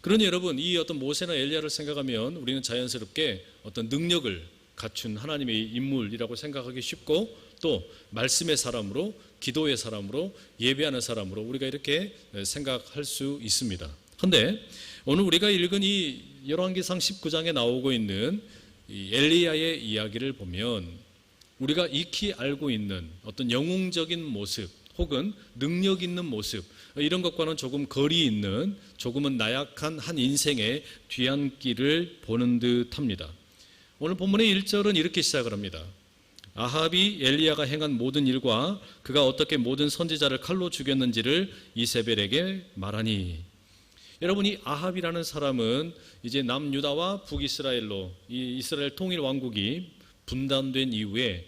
그러니 여러분, 이 어떤 모세나 엘리야를 생각하면 우리는 자연스럽게 어떤 능력을 갖춘 하나님의 인물이라고 생각하기 쉽고, 또 말씀의 사람으로, 기도의 사람으로, 예배하는 사람으로 우리가 이렇게 생각할 수 있습니다. 그런데 오늘 우리가 읽은 이 열왕기상 19장에 나오고 있는 이 엘리야의 이야기를 보면 우리가 익히 알고 있는 어떤 영웅적인 모습 혹은 능력 있는 모습, 이런 것과는 조금 거리 있는, 조금은 나약한 한 인생의 뒤안길을 보는 듯합니다. 오늘 본문의 1절은 이렇게 시작을 합니다. 아합이 엘리야가 행한 모든 일과 그가 어떻게 모든 선지자를 칼로 죽였는지를 이세벨에게 말하니. 여러분, 이 아합이라는 사람은 이제 남유다와 북이스라엘로, 이 이스라엘 통일 왕국이 분단된 이후에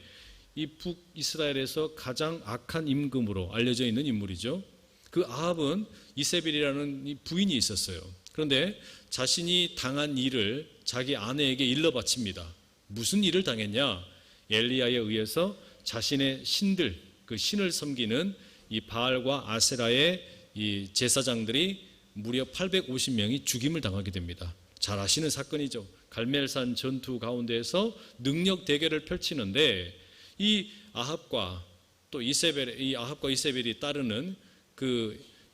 이 북이스라엘에서 가장 악한 임금으로 알려져 있는 인물이죠. 그 아합은 이세벨이라는 이 부인이 있었어요. 그런데 자신이 당한 일을 자기 아내에게 일러 바칩니다. 무슨 일을 당했냐? 엘리야에 의해서 자신의 신들, 그 신을 섬기는 이 바알과 아세라의 이 제사장들이 무려 850명이 죽임을 당하게 됩니다. 잘 아시는 사건이죠. 갈멜산 전투 가운데에서 능력 대결을 펼치는데 이 아합과 또 이 아합과 이세벨이 따르는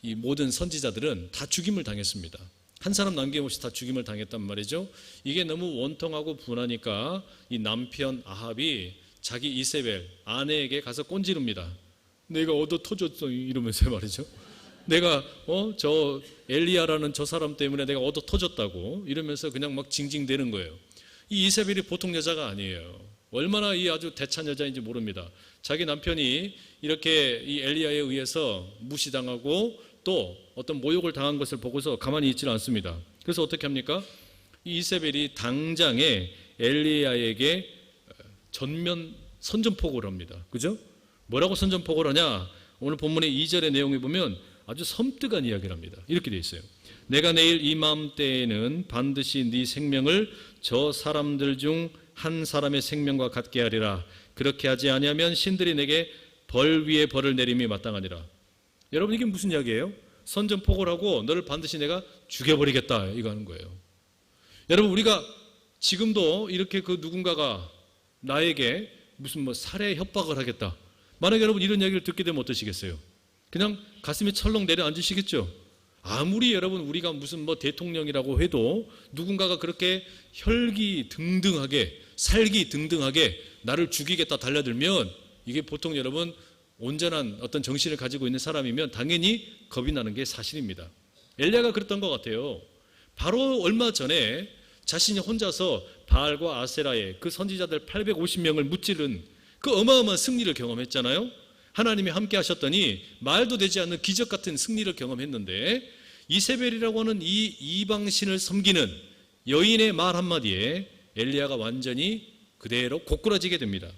이 모든 선지자들은 다 죽임을 당했습니다. 한 사람 남김없이 다 죽임을 당했단 말이죠. 이게 너무 원통하고 분하니까 이 남편 아합이 자기 이세벨 아내에게 가서 꼰지릅니다. 내가 얻어 터졌어, 이러면서 말이죠. 내가 저 엘리야라는 저 사람 때문에 내가 얻어 터졌다고 이러면서 그냥 막 징징대는 거예요. 이 이세벨이 보통 여자가 아니에요. 얼마나 이 아주 대찬 여자인지 모릅니다. 자기 남편이 이렇게 이 엘리야에 의해서 무시당하고 또 어떤 모욕을 당한 것을 보고서 가만히 있지는 않습니다. 그래서 어떻게 합니까? 이 이세벨이 당장에 엘리야에게 전면 선전포고를 합니다. 그죠? 뭐라고 선전포고를 하냐? 오늘 본문의 2절의 내용에 보면 아주 섬뜩한 이야기를 합니다. 이렇게 되어 있어요. 내가 내일 이 마음때에는 반드시 네 생명을 저 사람들 중 한 사람의 생명과 같게 하리라. 그렇게 하지 아니하면 신들이 내게 벌 위에 벌을 내림이 마땅하니라. 여러분, 이게 무슨 이야기예요? 선전포고를 하고 너를 반드시 내가 죽여버리겠다, 이거 하는 거예요. 여러분, 우리가 지금도 이렇게 그 누군가가 나에게 무슨 살해 협박을 하겠다, 만약에 여러분 이런 이야기를 듣게 되면 어떠시겠어요? 그냥 가슴이 철렁 내려앉으시겠죠? 아무리 여러분 우리가 무슨 대통령이라고 해도 누군가가 그렇게 혈기등등하게, 살기등등하게 나를 죽이겠다 달려들면 이게 보통 여러분 온전한 어떤 정신을 가지고 있는 사람이면 당연히 겁이 나는 게 사실입니다. 엘리야가 그랬던 것 같아요. 바로 얼마 전에 자신이 혼자서 바알과 아세라의 그 선지자들 850명을 무찌른 그 어마어마한 승리를 경험했잖아요. 하나님이 함께 하셨더니 말도 되지 않는 기적 같은 승리를 경험했는데, 이세벨이라고 하는 이 이방신을 섬기는 여인의 말 한마디에 엘리야가 완전히 그대로 고꾸라지게 됩니다.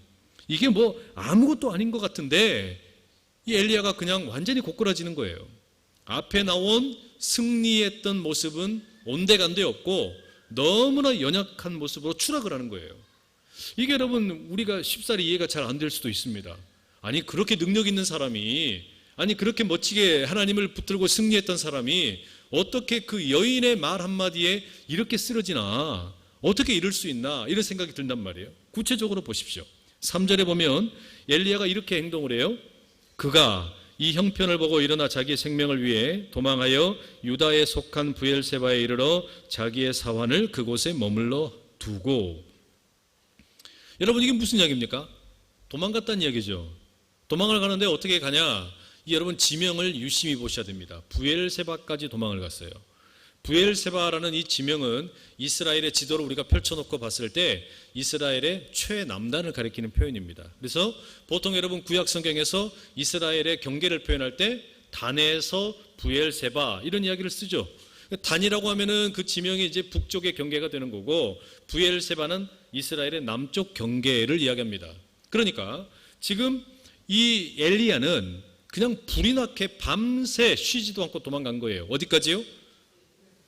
이게 아무것도 아닌 것 같은데 이 엘리야가 그냥 완전히 고꾸라지는 거예요. 앞에 나온 승리했던 모습은 온데간데 없고 너무나 연약한 모습으로 추락을 하는 거예요. 이게 여러분 우리가 쉽사리 이해가 잘 안 될 수도 있습니다. 아니, 그렇게 능력 있는 사람이, 아니 그렇게 멋지게 하나님을 붙들고 승리했던 사람이 어떻게 그 여인의 말 한마디에 이렇게 쓰러지나, 어떻게 이럴 수 있나, 이런 생각이 든단 말이에요. 구체적으로 보십시오. 3절에 보면 엘리야가 이렇게 행동을 해요. 그가 이 형편을 보고 일어나 자기의 생명을 위해 도망하여 유다에 속한 브엘세바에 이르러 자기의 사환을 그곳에 머물러 두고. 여러분, 이게 무슨 이야기입니까? 도망갔다는 이야기죠. 도망을 가는데 어떻게 가냐? 여러분, 지명을 유심히 보셔야 됩니다. 브엘세바까지 도망을 갔어요. 브엘세바라는 이 지명은 이스라엘의 지도를 우리가 펼쳐놓고 봤을 때 이스라엘의 최남단을 가리키는 표현입니다. 그래서 보통 여러분 구약 성경에서 이스라엘의 경계를 표현할 때 단에서 브엘세바 이런 이야기를 쓰죠. 단이라고 하면은 그 지명이 이제 북쪽의 경계가 되는 거고, 브엘세바는 이스라엘의 남쪽 경계를 이야기합니다. 그러니까 지금 이 엘리야는 그냥 불이 나게 밤새 쉬지도 않고 도망간 거예요. 어디까지요?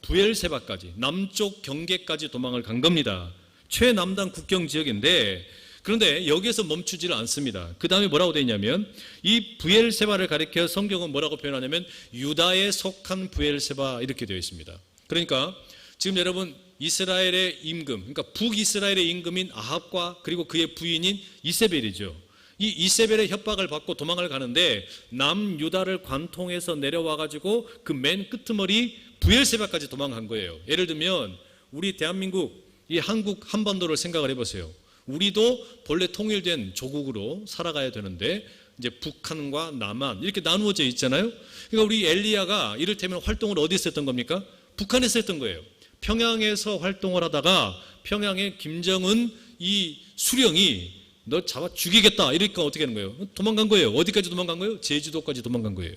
브엘세바까지, 남쪽 경계까지 도망을 간 겁니다. 최남단 국경 지역인데, 그런데 여기에서 멈추지를 않습니다. 그 다음에 뭐라고 되어 있냐면, 이 브엘세바를 가리켜 성경은 뭐라고 표현하냐면 유다에 속한 브엘세바 이렇게 되어 있습니다. 그러니까 지금 여러분 이스라엘의 임금, 그러니까 북이스라엘의 임금인 아합과 그리고 그의 부인인 이세벨이죠. 이 이세벨의 협박을 받고 도망을 가는데 남유다를 관통해서 내려와가지고 그 맨 끄트머리 브엘세바까지 도망간 거예요. 예를 들면 우리 대한민국, 이 한국 한반도를 생각을 해보세요. 우리도 본래 통일된 조국으로 살아가야 되는데 이제 북한과 남한 이렇게 나누어져 있잖아요. 그러니까 우리 엘리야가 이를테면 활동을 어디서 했던 겁니까? 북한에서 했던 거예요. 평양에서 활동을 하다가 평양에 김정은 이 수령이 너 잡아 죽이겠다 이러니까 어떻게 하는 거예요? 도망간 거예요. 어디까지 도망간 거예요? 제주도까지 도망간 거예요.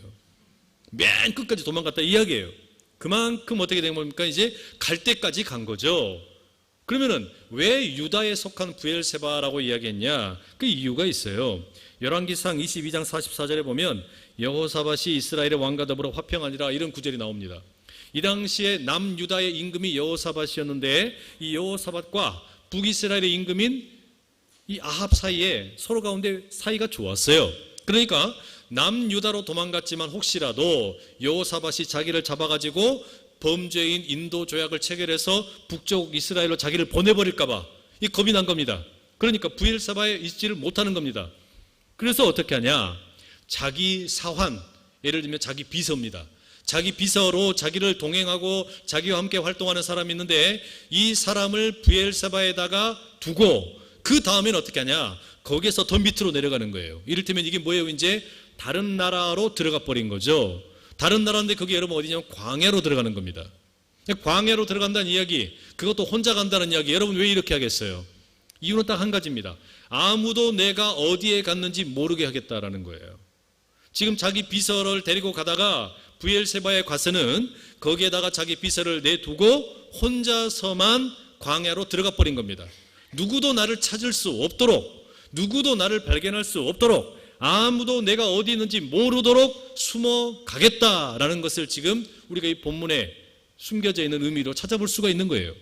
맨 끝까지 도망갔다 이야기예요. 그만큼 어떻게 된 겁니까? 이제 갈 때까지 간 거죠. 그러면은 왜 유다에 속한 브엘세바라고 이야기했냐? 그 이유가 있어요. 열왕기상 22장 44절에 보면 여호사밧이 이스라엘의 왕과 더불어 화평하니라 이런 구절이 나옵니다. 이 당시에 남유다의 임금이 여호사밧이었는데 이 여호사밧과 북이스라엘의 임금인 이 아합 사이에 서로 가운데 사이가 좋았어요. 그러니까 남유다로 도망갔지만 혹시라도 여호사밧이 자기를 잡아가지고 범죄인 인도 조약을 체결해서 북쪽 이스라엘로 자기를 보내버릴까 봐 이 겁이 난 겁니다. 그러니까 브엘세바에 있지를 못하는 겁니다. 그래서 어떻게 하냐? 자기 사환, 예를 들면 자기 비서입니다. 자기 비서로 자기를 동행하고 자기와 함께 활동하는 사람이 있는데 이 사람을 브엘세바에다가 두고 그 다음엔 어떻게 하냐? 거기에서 더 밑으로 내려가는 거예요. 이를테면 이게 뭐예요? 이제 다른 나라로 들어가 버린 거죠. 다른 나라인데 그게 여러분 어디냐면 광야로 들어가는 겁니다. 광야로 들어간다는 이야기, 그것도 혼자 간다는 이야기, 여러분 왜 이렇게 하겠어요? 이유는 딱 한 가지입니다. 아무도 내가 어디에 갔는지 모르게 하겠다라는 거예요. 지금 자기 비서를 데리고 가다가 브엘세바에 가서는 거기에다가 자기 비서를 내두고 혼자서만 광야로 들어가 버린 겁니다. 누구도 나를 찾을 수 없도록, 누구도 나를 발견할 수 없도록, 아무도 내가 어디 있는지 모르도록 숨어 가겠다라는 것을 지금 우리가 이 본문에 숨겨져 있는 의미로 찾아볼 수가 있는 거예요.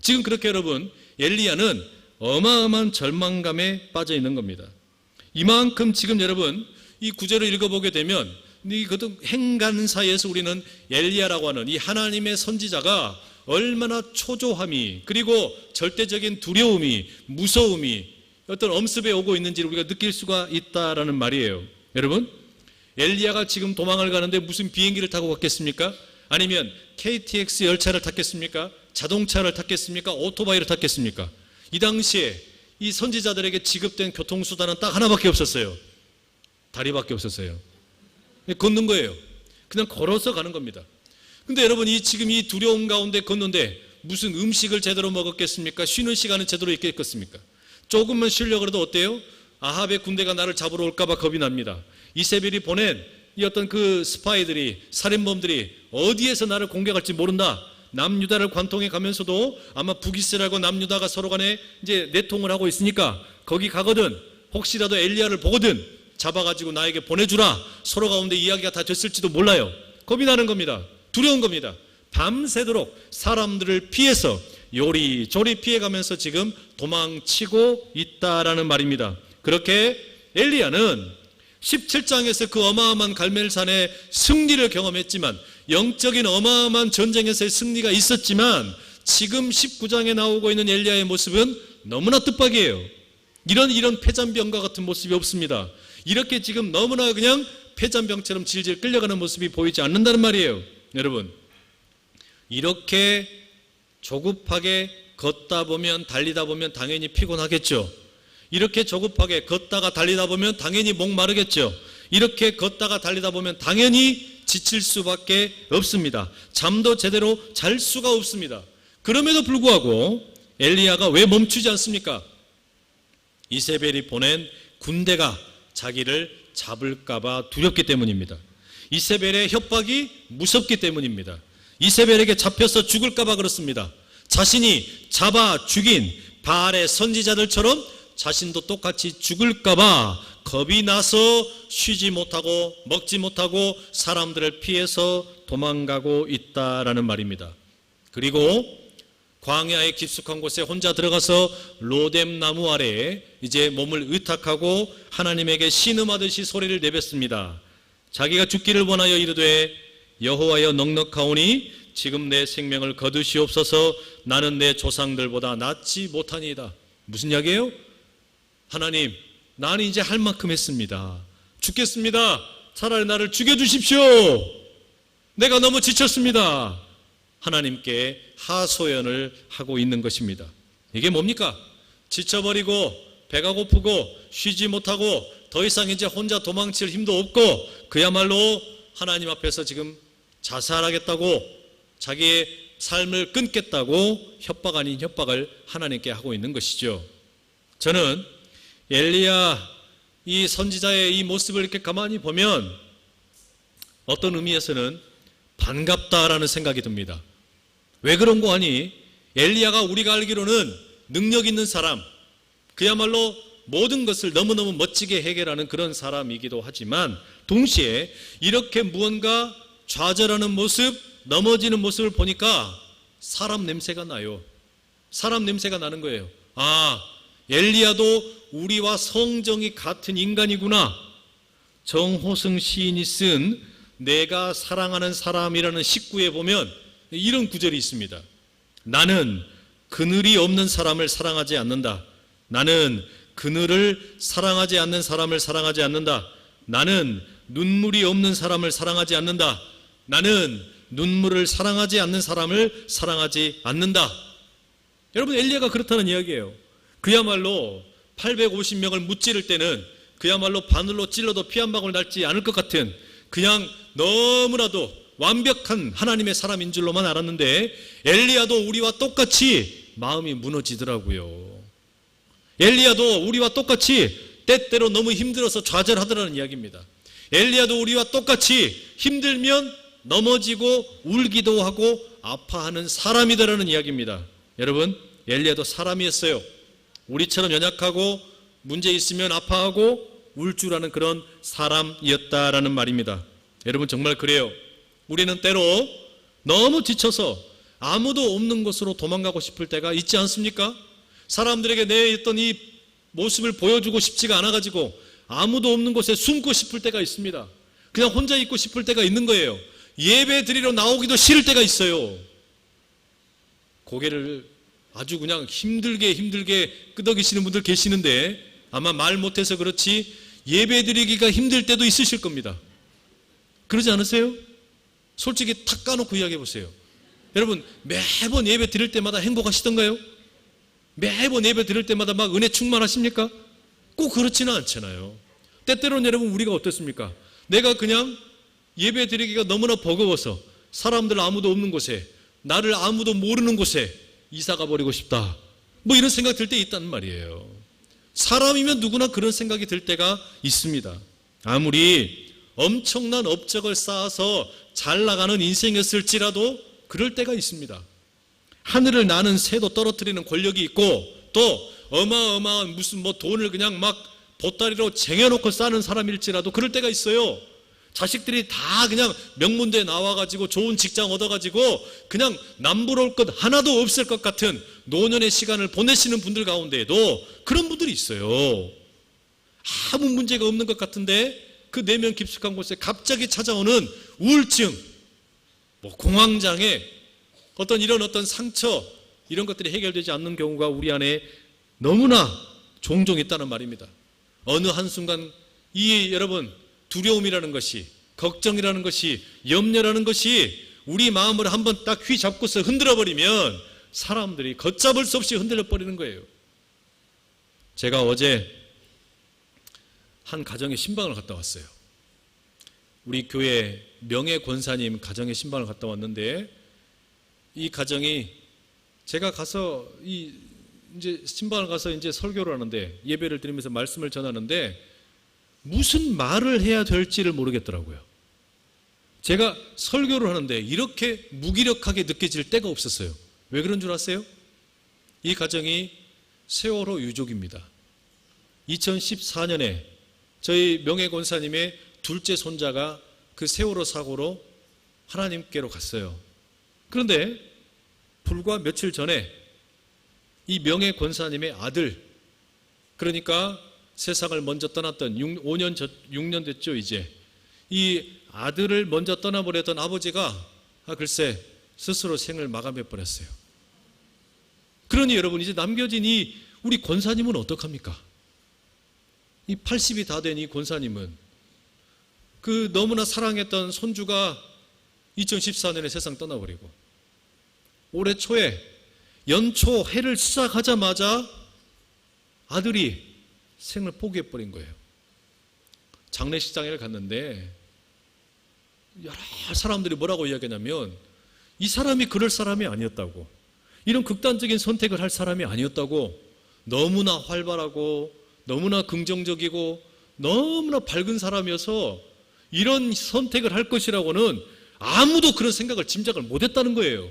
지금 그렇게 여러분 엘리야는 어마어마한 절망감에 빠져 있는 겁니다. 이만큼 지금 여러분 이 구절을 읽어보게 되면 이 행간 사이에서 우리는 엘리야라고 하는 이 하나님의 선지자가 얼마나 초조함이 그리고 절대적인 두려움이 무서움이 어떤 엄습에 오고 있는지를 우리가 느낄 수가 있다라는 말이에요. 여러분 엘리야가 지금 도망을 가는데 무슨 비행기를 타고 갔겠습니까? 아니면 KTX 열차를 탔겠습니까? 자동차를 탔겠습니까? 오토바이를 탔겠습니까? 이 당시에 이 선지자들에게 지급된 교통수단은 딱 하나밖에 없었어요. 다리밖에 없었어요. 걷는 거예요. 그냥 걸어서 가는 겁니다. 근데 여러분 지금 이 두려움 가운데 걷는데 무슨 음식을 제대로 먹었겠습니까? 쉬는 시간은 제대로 있겠습니까? 조금만 쉬려고 해도 어때요? 아합의 군대가 나를 잡으러 올까봐 겁이 납니다. 이세벨이 보낸 이 어떤 그 스파이들이, 살인범들이 어디에서 나를 공격할지 모른다. 남유다를 관통해 가면서도 아마 북이스라엘과 남유다가 서로 간에 이제 내통을 하고 있으니까 거기 가거든 혹시라도 엘리야를 보거든 잡아가지고 나에게 보내주라. 서로 가운데 이야기가 다 됐을지도 몰라요. 겁이 나는 겁니다. 두려운 겁니다. 밤새도록 사람들을 피해서 요리조리 피해가면서 지금 도망치고 있다라는 말입니다. 그렇게 엘리야는 17장에서 그 어마어마한 갈멜산의 승리를 경험했지만 영적인 어마어마한 전쟁에서의 승리가 있었지만 지금 19장에 나오고 있는 엘리야의 모습은 너무나 뜻밖이에요. 이런 폐잔병과 같은 모습이 없습니다. 이렇게 지금 너무나 그냥 폐잔병처럼 질질 끌려가는 모습이 보이지 않는다는 말이에요. 여러분 이렇게 조급하게 걷다 보면 달리다 보면 당연히 피곤하겠죠. 이렇게 조급하게 걷다가 달리다 보면 당연히 목마르겠죠. 이렇게 걷다가 달리다 보면 당연히 지칠 수밖에 없습니다. 잠도 제대로 잘 수가 없습니다. 그럼에도 불구하고 엘리야가 왜 멈추지 않습니까? 이세벨이 보낸 군대가 자기를 잡을까봐 두렵기 때문입니다. 이세벨의 협박이 무섭기 때문입니다. 이세벨에게 잡혀서 죽을까봐 그렇습니다. 자신이 잡아 죽인 바알의 선지자들처럼 자신도 똑같이 죽을까봐 겁이 나서 쉬지 못하고 먹지 못하고 사람들을 피해서 도망가고 있다라는 말입니다. 그리고 광야의 깊숙한 곳에 혼자 들어가서 로뎀 나무 아래에 이제 몸을 의탁하고 하나님에게 신음하듯이 소리를 내뱉습니다. 자기가 죽기를 원하여 이르되 여호와여 넉넉하오니 지금 내 생명을 거두시옵소서. 나는 내 조상들보다 낫지 못하니이다. 무슨 이야기예요? 하나님, 나는 이제 할 만큼 했습니다. 죽겠습니다. 차라리 나를 죽여주십시오. 내가 너무 지쳤습니다. 하나님께 하소연을 하고 있는 것입니다. 이게 뭡니까? 지쳐버리고 배가 고프고 쉬지 못하고 더 이상 이제 혼자 도망칠 힘도 없고 그야말로 하나님 앞에서 지금 자살하겠다고, 자기의 삶을 끊겠다고 협박 아닌 협박을 하나님께 하고 있는 것이죠. 저는 엘리야 이 선지자의 이 모습을 이렇게 가만히 보면 어떤 의미에서는 반갑다라는 생각이 듭니다. 왜 그런 거 아니? 엘리야가 우리가 알기로는 능력 있는 사람, 그야말로 모든 것을 너무너무 멋지게 해결하는 그런 사람이기도 하지만 동시에 이렇게 무언가 좌절하는 모습, 넘어지는 모습을 보니까 사람 냄새가 나요. 사람 냄새가 나는 거예요. 아, 엘리야도 우리와 성정이 같은 인간이구나. 정호승 시인이 쓴 내가 사랑하는 사람이라는 식구에 보면 이런 구절이 있습니다. 나는 그늘이 없는 사람을 사랑하지 않는다. 나는 그늘을 사랑하지 않는 사람을 사랑하지 않는다. 나는 눈물이 없는 사람을 사랑하지 않는다. 나는 눈물을 사랑하지 않는 사람을 사랑하지 않는다. 여러분, 엘리야가 그렇다는 이야기예요. 그야말로 850명을 무찌를 때는 그야말로 바늘로 찔러도 피 한 방울 날지 않을 것 같은 그냥 너무나도 완벽한 하나님의 사람인 줄로만 알았는데 엘리야도 우리와 똑같이 마음이 무너지더라고요. 엘리야도 우리와 똑같이 때때로 너무 힘들어서 좌절하더라는 이야기입니다. 엘리야도 우리와 똑같이 힘들면 넘어지고 울기도 하고 아파하는 사람이다라는 이야기입니다. 여러분, 엘리야도 사람이었어요. 우리처럼 연약하고 문제 있으면 아파하고 울 줄 아는 그런 사람이었다라는 말입니다. 여러분, 정말 그래요. 우리는 때로 너무 지쳐서 아무도 없는 곳으로 도망가고 싶을 때가 있지 않습니까? 사람들에게 내 어떤 이 모습을 보여주고 싶지가 않아가지고 아무도 없는 곳에 숨고 싶을 때가 있습니다. 그냥 혼자 있고 싶을 때가 있는 거예요. 예배 드리러 나오기도 싫을 때가 있어요. 고개를 아주 그냥 힘들게 끄덕이시는 분들 계시는데 아마 말 못해서 그렇지 예배 드리기가 힘들 때도 있으실 겁니다. 그러지 않으세요? 솔직히 탁 까놓고 이야기해 보세요. 여러분, 매번 예배 드릴 때마다 행복하시던가요? 매번 예배 드릴 때마다 막 은혜 충만하십니까? 꼭 그렇지는 않잖아요. 때때로는 여러분, 우리가 어떻습니까? 내가 그냥 예배 드리기가 너무나 버거워서 사람들 아무도 없는 곳에, 나를 아무도 모르는 곳에 이사가 버리고 싶다, 뭐 이런 생각 들 때 있다는 말이에요. 사람이면 누구나 그런 생각이 들 때가 있습니다. 아무리 엄청난 업적을 쌓아서 잘 나가는 인생이었을지라도 그럴 때가 있습니다. 하늘을 나는 새도 떨어뜨리는 권력이 있고 또 어마어마한 무슨 뭐 돈을 그냥 막 보따리로 쟁여놓고 싸는 사람일지라도 그럴 때가 있어요. 자식들이 다 그냥 명문대에 나와가지고 좋은 직장 얻어가지고 그냥 남부러울 것 하나도 없을 것 같은 노년의 시간을 보내시는 분들 가운데에도 그런 분들이 있어요. 아무 문제가 없는 것 같은데 그 내면 깊숙한 곳에 갑자기 찾아오는 우울증, 뭐 공황장애, 어떤 상처, 이런 것들이 해결되지 않는 경우가 우리 안에 너무나 종종 있다는 말입니다. 어느 한순간 이 여러분 두려움이라는 것이, 걱정이라는 것이, 염려라는 것이 우리 마음을 한번 딱 휘잡고서 흔들어버리면 사람들이 걷잡을 수 없이 흔들려버리는 거예요. 제가 어제 한 가정에 신방을 갔다 왔어요. 우리 교회 명예 권사님 가정에 신방을 갔다 왔는데 이 가정이 제가 가서 이제 신방을 가서 이제 설교를 하는데 예배를 드리면서 말씀을 전하는데 무슨 말을 해야 될지를 모르겠더라고요. 제가 설교를 하는데 이렇게 무기력하게 느껴질 때가 없었어요. 왜 그런 줄 아세요? 이 가정이 세월호 유족입니다. 2014년에 저희 명예 권사님의 둘째 손자가 그 세월호 사고로 하나님께로 갔어요. 그런데 불과 며칠 전에 이 명예 권사님의 아들, 그러니까 세상을 먼저 떠났던 6년 됐죠 이제. 이 아들을 먼저 떠나버렸던 아버지가 글쎄 스스로 생을 마감해 버렸어요. 그러니 여러분, 이제 남겨진 이 우리 권사님은 어떡합니까? 이 80이 다 된 이 권사님은 그 너무나 사랑했던 손주가 2014년에 세상 떠나버리고, 올해 초에 연초 해를 시작하자마자 아들이 생을 포기해버린 거예요. 장례식장에 갔는데 여러 사람들이 뭐라고 이야기하냐면, 이 사람이 그럴 사람이 아니었다고, 이런 극단적인 선택을 할 사람이 아니었다고, 너무나 활발하고 너무나 긍정적이고 너무나 밝은 사람이어서 이런 선택을 할 것이라고는 아무도 그런 생각을 짐작을 못했다는 거예요.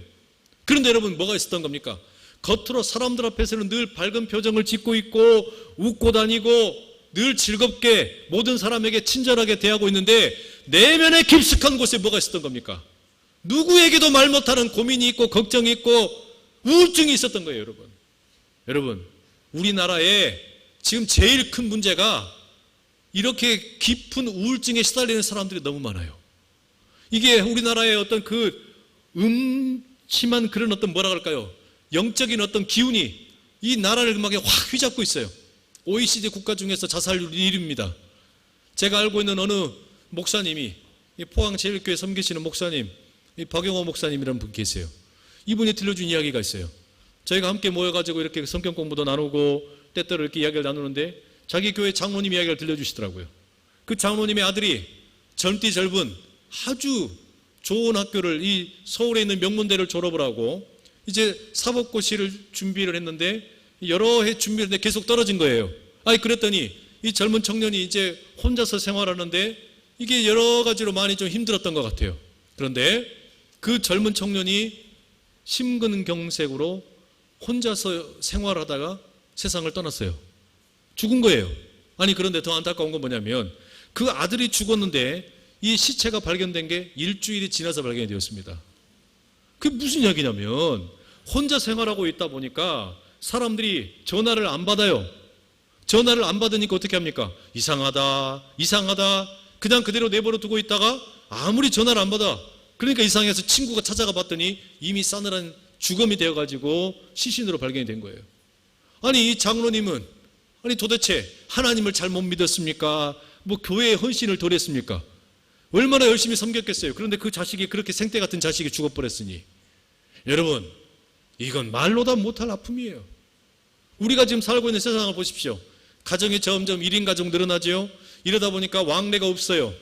그런데 여러분, 뭐가 있었던 겁니까? 겉으로 사람들 앞에서는 늘 밝은 표정을 짓고 있고 웃고 다니고 늘 즐겁게 모든 사람에게 친절하게 대하고 있는데, 내면의 깊숙한 곳에 뭐가 있었던 겁니까? 누구에게도 말 못하는 고민이 있고 걱정이 있고 우울증이 있었던 거예요. 여러분, 우리나라에 지금 제일 큰 문제가 이렇게 깊은 우울증에 시달리는 사람들이 너무 많아요. 이게 우리나라의 어떤 그 음침한 그런 어떤 뭐라 그럴까요? 영적인 어떤 기운이 이 나라를 음악에 확 휘잡고 있어요. OECD 국가 중에서 자살률 1위입니다. 제가 알고 있는 어느 목사님이, 포항제일교회 섬기시는 목사님, 박영호 목사님이라는 분 계세요. 이분이 들려준 이야기가 있어요. 저희가 함께 모여가지고 이렇게 성경 공부도 나누고 때때로 이렇게 이야기를 나누는데, 자기 교회 장로님 이야기를 들려주시더라고요. 그 장로님의 아들이 젊디 젊은 아주 좋은 학교를, 이 서울에 있는 명문대를 졸업을 하고 이제 사법고시를 준비를 했는데, 여러 해 준비를 했는데 계속 떨어진 거예요. 그랬더니 이 젊은 청년이 이제 혼자서 생활하는데 이게 여러 가지로 많이 좀 힘들었던 것 같아요. 그런데 그 젊은 청년이 심근경색으로 혼자서 생활하다가 세상을 떠났어요. 죽은 거예요. 그런데 더 안타까운 건 뭐냐면, 그 아들이 죽었는데 이 시체가 발견된 게 일주일이 지나서 발견이 되었습니다. 그게 무슨 이야기냐면, 혼자 생활하고 있다 보니까 사람들이 전화를 안 받아요. 전화를 안 받으니까 어떻게 합니까? 이상하다 그냥 그대로 내버려 두고 있다가 아무리 전화를 안 받아, 그러니까 이상해서 친구가 찾아가 봤더니 이미 싸늘한 죽음이 되어가지고 시신으로 발견이 된 거예요. 이 장로님은 도대체 하나님을 잘못 믿었습니까? 교회에 헌신을 덜 했습니까? 얼마나 열심히 섬겼겠어요. 그런데 그 자식이, 그렇게 생떼 같은 자식이 죽어버렸으니, 여러분, 이건 말로 다 못할 아픔이에요. 우리가 지금 살고 있는 세상을 보십시오. 가정이 점점 1인 가족 늘어나죠. 이러다 보니까 왕래가 없어요.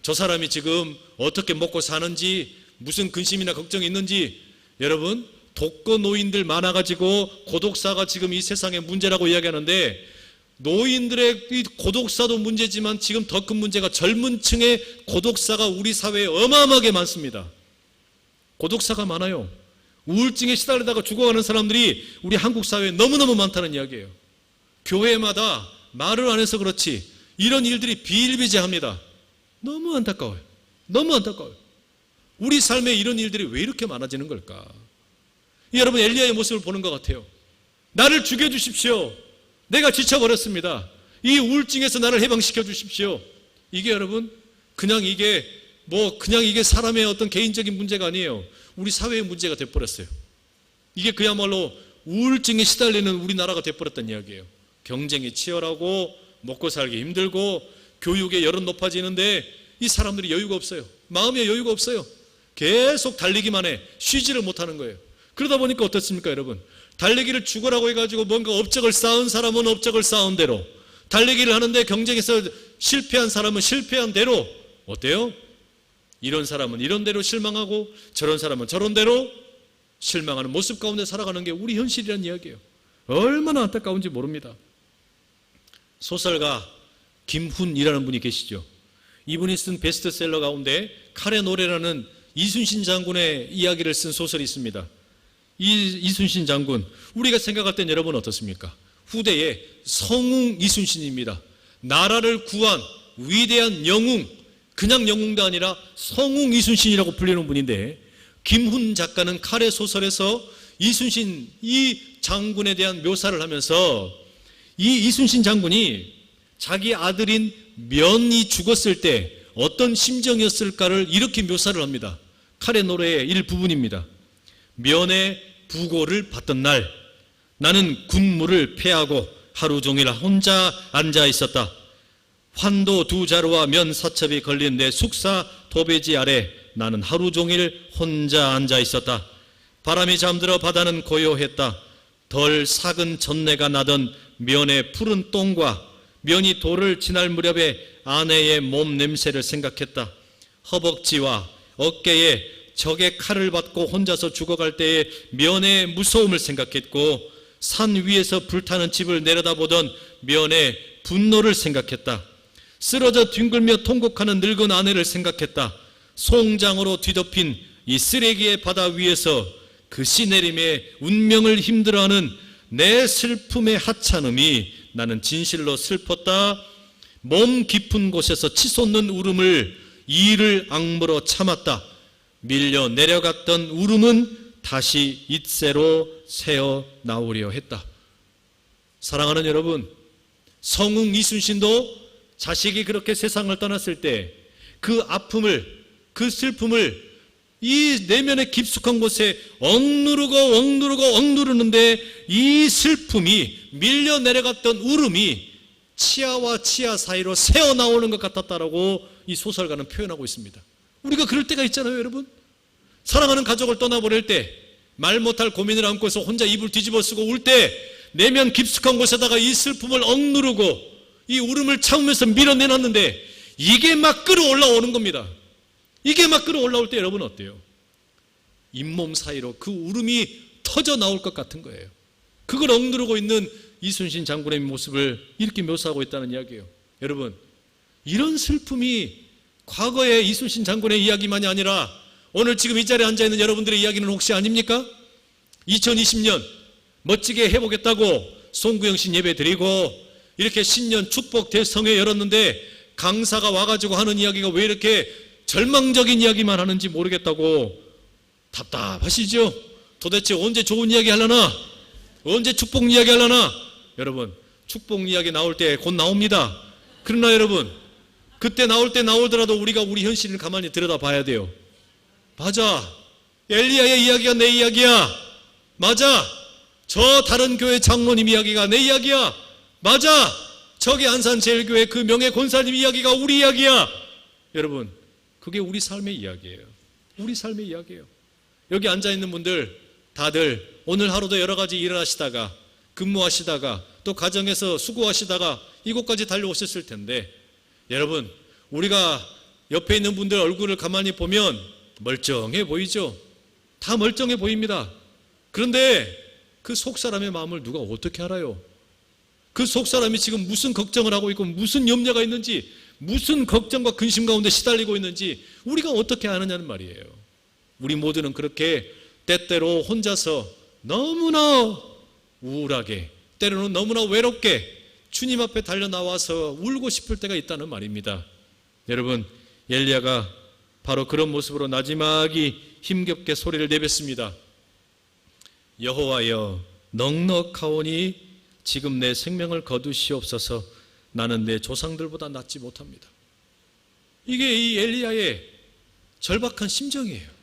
저 사람이 지금 어떻게 먹고 사는지, 무슨 근심이나 걱정이 있는지. 여러분, 독거 노인들 많아가지고 고독사가 지금 이 세상의 문제라고 이야기하는데, 노인들의 이 고독사도 문제지만 지금 더 큰 문제가 젊은 층의 고독사가 우리 사회에 어마어마하게 많습니다. 고독사가 많아요. 우울증에 시달리다가 죽어가는 사람들이 우리 한국 사회에 너무너무 많다는 이야기예요. 교회마다 말을 안 해서 그렇지 이런 일들이 비일비재합니다. 너무 안타까워요. 우리 삶에 이런 일들이 왜 이렇게 많아지는 걸까? 여러분, 엘리야의 모습을 보는 것 같아요. 나를 죽여주십시오. 내가 지쳐버렸습니다. 이 우울증에서 나를 해방시켜 주십시오. 이게 여러분, 그냥 이게 사람의 어떤 개인적인 문제가 아니에요. 우리 사회의 문제가 돼버렸어요. 이게 그야말로 우울증에 시달리는 우리나라가 돼버렸다는 이야기예요. 경쟁이 치열하고 먹고 살기 힘들고 교육의 열은 높아지는데 이 사람들이 여유가 없어요. 마음에 여유가 없어요. 계속 달리기만 해. 쉬지를 못하는 거예요. 그러다 보니까 어떻습니까, 여러분? 달리기를 죽으라고 해가지고 뭔가 업적을 쌓은 사람은 업적을 쌓은 대로, 달리기를 하는데 경쟁에서 실패한 사람은 실패한 대로, 어때요? 이런 사람은 이런 대로 실망하고 저런 사람은 저런 대로 실망하는 모습 가운데 살아가는 게 우리 현실이라는 이야기예요. 얼마나 안타까운지 모릅니다. 소설가 김훈이라는 분이 계시죠. 이분이 쓴 베스트셀러 가운데 칼의 노래라는 이순신 장군의 이야기를 쓴 소설이 있습니다. 이순신 장군, 우리가 생각할 땐 여러분 어떻습니까? 후대의 성웅 이순신입니다. 나라를 구한 위대한 영웅, 그냥 영웅도 아니라 성웅 이순신이라고 불리는 분인데, 김훈 작가는 칼의 소설에서 이순신 이 장군에 대한 묘사를 하면서 이 이순신 장군이 자기 아들인 면이 죽었을 때 어떤 심정이었을까를 이렇게 묘사를 합니다. 칼의 노래의 일부분입니다. 면회 부고를 받던 날 나는 군무를 패하고 하루 종일 혼자 앉아 있었다. 환도 2자루와 면 4첩이 걸린 내 숙사 도배지 아래 나는 하루 종일 혼자 앉아 있었다. 바람이 잠들어 바다는 고요했다. 덜 삭은 전내가 나던 면의 푸른 똥과 면이 돌을 지날 무렵에 아내의 몸 냄새를 생각했다. 허벅지와 어깨에 적의 칼을 받고 혼자서 죽어갈 때의 면의 무서움을 생각했고, 산 위에서 불타는 집을 내려다보던 면의 분노를 생각했다. 쓰러져 뒹굴며 통곡하는 늙은 아내를 생각했다. 송장으로 뒤덮인 이 쓰레기의 바다 위에서 그 씨내림의 운명을 힘들어하는 내 슬픔의 하찮음이 나는 진실로 슬펐다. 몸 깊은 곳에서 치솟는 울음을 이를 악물어 참았다. 밀려 내려갔던 울음은 다시 잇새로 새어 나오려 했다. 사랑하는 여러분, 성웅 이순신도 자식이 그렇게 세상을 떠났을 때 그 아픔을, 그 슬픔을 이 내면의 깊숙한 곳에 억누르는데 이 슬픔이 밀려 내려갔던 울음이 치아와 치아 사이로 새어 나오는 것 같았다라고 이 소설가는 표현하고 있습니다. 우리가 그럴 때가 있잖아요, 여러분. 사랑하는 가족을 떠나보낼 때 말 못할 고민을 안고서 혼자 이불 뒤집어 쓰고 울 때 내면 깊숙한 곳에다가 이 슬픔을 억누르고 이 울음을 참으면서 밀어내놨는데 이게 막 끌어올라오는 겁니다. 이게 막 끌어올라올 때 여러분 어때요? 잇몸 사이로 그 울음이 터져 나올 것 같은 거예요. 그걸 억누르고 있는 이순신 장군의 모습을 이렇게 묘사하고 있다는 이야기예요. 여러분, 이런 슬픔이 과거의 이순신 장군의 이야기만이 아니라 오늘 지금 이 자리에 앉아있는 여러분들의 이야기는 혹시 아닙니까? 2020년 멋지게 해보겠다고 송구영신 예배 드리고 이렇게 신년 축복 대성회 열었는데 강사가 와가지고 하는 이야기가 왜 이렇게 절망적인 이야기만 하는지 모르겠다고 답답하시죠? 도대체 언제 좋은 이야기 하려나? 언제 축복 이야기 하려나? 여러분, 축복 이야기 나올 때 곧 나옵니다. 그러나 여러분, 그때 나올 때 나오더라도 우리가 우리 현실을 가만히 들여다봐야 돼요. 맞아, 엘리야의 이야기가 내 이야기야. 맞아, 저 다른 교회 장로님 이야기가 내 이야기야. 맞아, 저기 안산제일교회 그 명예 권사님 이야기가 우리 이야기야. 여러분, 그게 우리 삶의 이야기예요. 우리 삶의 이야기예요. 여기 앉아있는 분들 다들 오늘 하루도 여러 가지 일을 하시다가 근무하시다가 또 가정에서 수고하시다가 이곳까지 달려오셨을 텐데, 여러분, 우리가 옆에 있는 분들 얼굴을 가만히 보면 멀쩡해 보이죠? 다 멀쩡해 보입니다. 그런데 그 속사람의 마음을 누가 어떻게 알아요? 그 속사람이 지금 무슨 걱정을 하고 있고 무슨 염려가 있는지, 무슨 걱정과 근심 가운데 시달리고 있는지 우리가 어떻게 아느냐는 말이에요. 우리 모두는 그렇게 때때로 혼자서 너무나 우울하게, 때로는 너무나 외롭게 주님 앞에 달려나와서 울고 싶을 때가 있다는 말입니다. 여러분, 엘리야가 바로 그런 모습으로 나지막이 힘겹게 소리를 내뱉습니다. 여호와여, 넉넉하오니 지금 내 생명을 거두시옵소서. 나는 내 조상들보다 낫지 못합니다. 이게 이 엘리야의 절박한 심정이에요.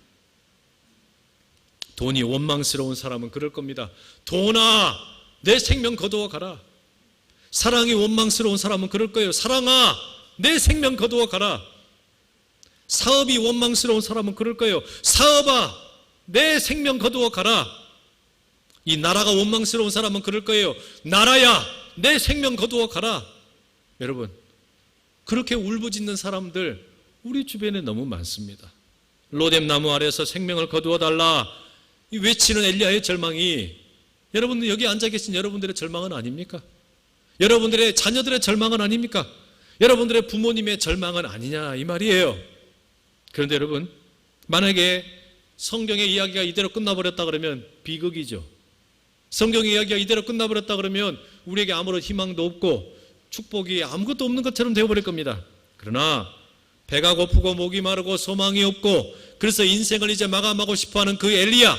돈이 원망스러운 사람은 그럴 겁니다. 돈아, 내 생명 거두어 가라. 사랑이 원망스러운 사람은 그럴 거예요. 사랑아, 내 생명 거두어 가라. 사업이 원망스러운 사람은 그럴 거예요. 사업아, 내 생명 거두어 가라. 이 나라가 원망스러운 사람은 그럴 거예요. 나라야, 내 생명 거두어 가라. 여러분, 그렇게 울부짖는 사람들 우리 주변에 너무 많습니다. 로뎀 나무 아래에서 생명을 거두어 달라 이 외치는 엘리야의 절망이 여러분, 여기 앉아 계신 여러분들의 절망은 아닙니까? 여러분들의 자녀들의 절망은 아닙니까? 여러분들의 부모님의 절망은 아니냐 이 말이에요. 그런데 여러분, 만약에 성경의 이야기가 이대로 끝나버렸다 그러면 비극이죠. 성경의 이야기가 이대로 끝나버렸다 그러면 우리에게 아무런 희망도 없고 축복이 아무것도 없는 것처럼 되어버릴 겁니다. 그러나 배가 고프고 목이 마르고 소망이 없고 그래서 인생을 이제 마감하고 싶어하는 그 엘리야,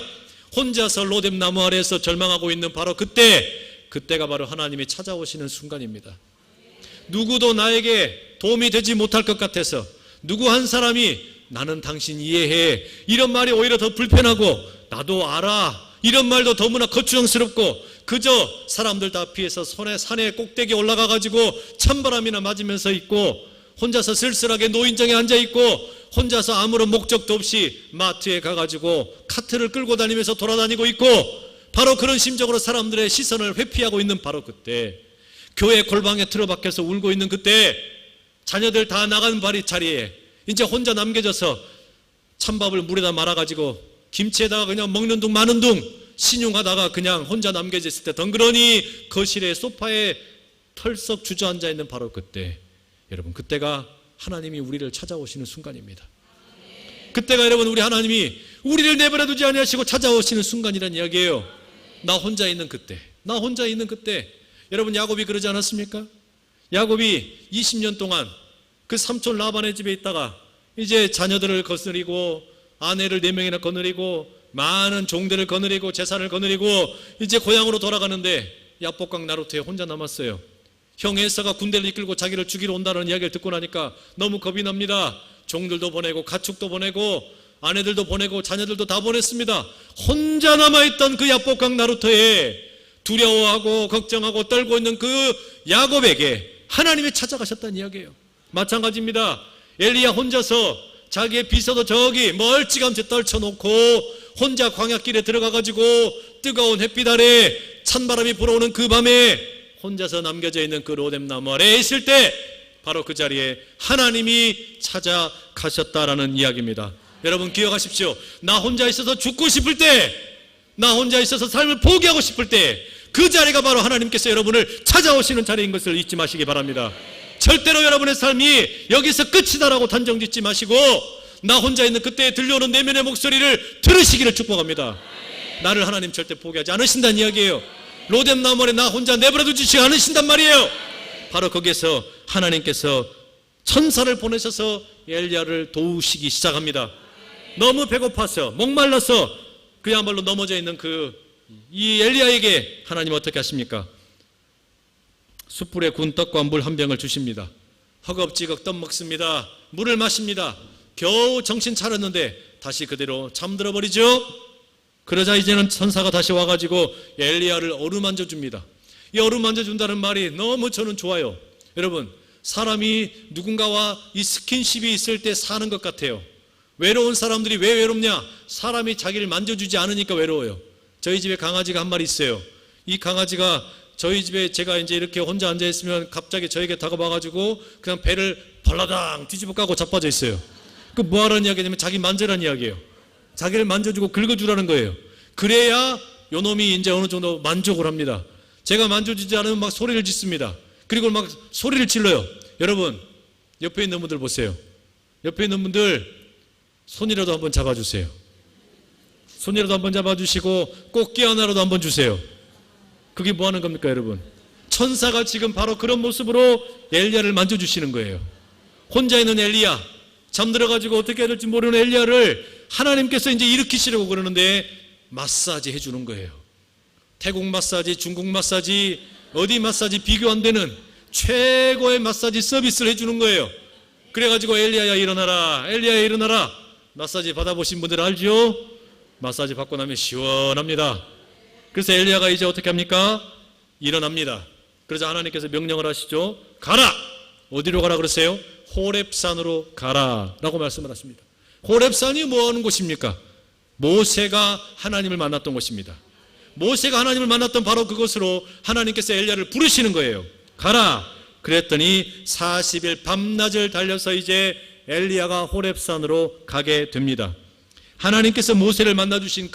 혼자서 로뎀 나무 아래에서 절망하고 있는 바로 그때가 바로 하나님이 찾아오시는 순간입니다. 누구도 나에게 도움이 되지 못할 것 같아서, 누구 한 사람이 나는 당신 이해해 이런 말이 오히려 더 불편하고 나도 알아, 이런 말도 너무나 거추장스럽고 그저 사람들 다 피해서 산에 꼭대기에 올라가가지고 찬바람이나 맞으면서 있고 혼자서 쓸쓸하게 노인정에 앉아있고 혼자서 아무런 목적도 없이 마트에 가가지고 카트를 끌고 다니면서 돌아다니고 있고 바로 그런 심정으로 사람들의 시선을 회피하고 있는 바로 그때, 교회 골방에 틀어박혀서 울고 있는 그때, 자녀들 다 나간 자리에 이제 혼자 남겨져서 찬밥을 물에다 말아가지고 김치에다가 그냥 먹는 둥 마는 둥 신용하다가 그냥 혼자 남겨져 있을 때 덩그러니 거실에 소파에 털썩 주저앉아 있는 바로 그때, 여러분 그때가 하나님이 우리를 찾아오시는 순간입니다. 그때가 여러분 우리 하나님이 우리를 내버려 두지 아니하시고 찾아오시는 순간이란 이야기예요. 나 혼자 있는 그때, 나 혼자 있는 그때. 여러분 야곱이 그러지 않았습니까? 야곱이 20년 동안 그 삼촌 라반의 집에 있다가 이제 자녀들을 거느리고 아내를 4명이나 거느리고 많은 종들을 거느리고 재산을 거느리고 이제 고향으로 돌아가는데 야복강 나루터에 혼자 남았어요. 형 에사가 군대를 이끌고 자기를 죽이러 온다는 이야기를 듣고 나니까 너무 겁이 납니다. 종들도 보내고 가축도 보내고 아내들도 보내고 자녀들도 다 보냈습니다. 혼자 남아있던 그 야복강 나루터에 두려워하고 걱정하고 떨고 있는 그 야곱에게 하나님이 찾아가셨다는 이야기예요. 마찬가지입니다. 엘리야 혼자서 자기의 비서도 저기 멀찌감치 떨쳐놓고 혼자 광야길에 들어가가지고 뜨거운 햇빛 아래 찬바람이 불어오는 그 밤에 혼자서 남겨져 있는 그 로뎀나무 아래에 있을 때 바로 그 자리에 하나님이 찾아가셨다라는 이야기입니다. 여러분 기억하십시오. 나 혼자 있어서 죽고 싶을 때, 나 혼자 있어서 삶을 포기하고 싶을 때 그 자리가 바로 하나님께서 여러분을 찾아오시는 자리인 것을 잊지 마시기 바랍니다. 절대로 여러분의 삶이 여기서 끝이다라고 단정 짓지 마시고 나 혼자 있는 그때에 들려오는 내면의 목소리를 들으시기를 축복합니다. 나를 하나님 절대 포기하지 않으신다는 이야기예요. 로뎀나무 아래 나 혼자 내버려 두지 않으신단 말이에요. 바로 거기에서 하나님께서 천사를 보내셔서 엘리야를 도우시기 시작합니다. 너무 배고파서 목말라서 그야말로 넘어져 있는 이 엘리야에게 하나님 어떻게 하십니까? 숯불에 구운 떡과 물 한 병을 주십니다. 허겁지겁 떡 먹습니다. 물을 마십니다. 겨우 정신 차렸는데 다시 그대로 잠들어 버리죠. 그러자 이제는 천사가 다시 와가지고 엘리야를 어루만져 줍니다. 이 어루만져 준다는 말이 너무 저는 좋아요. 여러분 사람이 누군가와 이 스킨십이 있을 때 사는 것 같아요. 외로운 사람들이 왜 외롭냐? 사람이 자기를 만져주지 않으니까 외로워요. 저희 집에 강아지가 한 마리 있어요. 이 강아지가 저희 집에 제가 이제 이렇게 혼자 앉아있으면 갑자기 저에게 다가와가지고 그냥 배를 벌라당 뒤집어 까고 자빠져 있어요. 그 뭐하라는 이야기냐면 자기 만져라는 이야기예요. 자기를 만져주고 긁어주라는 거예요. 그래야 요 놈이 이제 어느 정도 만족을 합니다. 제가 만져주지 않으면 막 소리를 짓습니다. 그리고 막 소리를 질러요. 여러분 옆에 있는 분들 보세요. 옆에 있는 분들 손이라도 한번 잡아주세요. 손이라도 한번 잡아주시고 꽃게 하나라도 한번 주세요. 그게 뭐 하는 겁니까 여러분? 천사가 지금 바로 그런 모습으로 엘리야를 만져주시는 거예요. 혼자 있는 엘리야, 잠들어가지고 어떻게 해야 될지 모르는 엘리야를 하나님께서 이제 일으키시려고 그러는데 마사지 해주는 거예요. 태국 마사지, 중국 마사지, 어디 마사지 비교 안 되는 최고의 마사지 서비스를 해주는 거예요. 그래가지고 엘리야야 일어나라, 엘리야야 일어나라. 마사지 받아보신 분들 알죠? 마사지 받고 나면 시원합니다. 그래서 엘리야가 이제 어떻게 합니까? 일어납니다. 그래서 하나님께서 명령을 하시죠. 가라! 어디로 가라 그러세요? 호렙산으로 가라 라고 말씀을 하십니다. 호렙산이 뭐 하는 곳입니까? 모세가 하나님을 만났던 곳입니다. 모세가 하나님을 만났던 바로 그곳으로 하나님께서 엘리야를 부르시는 거예요. 가라! 그랬더니 40일 밤낮을 달려서 이제 엘리야가 호렙산으로 가게 됩니다. 하나님께서 모세를 만나주신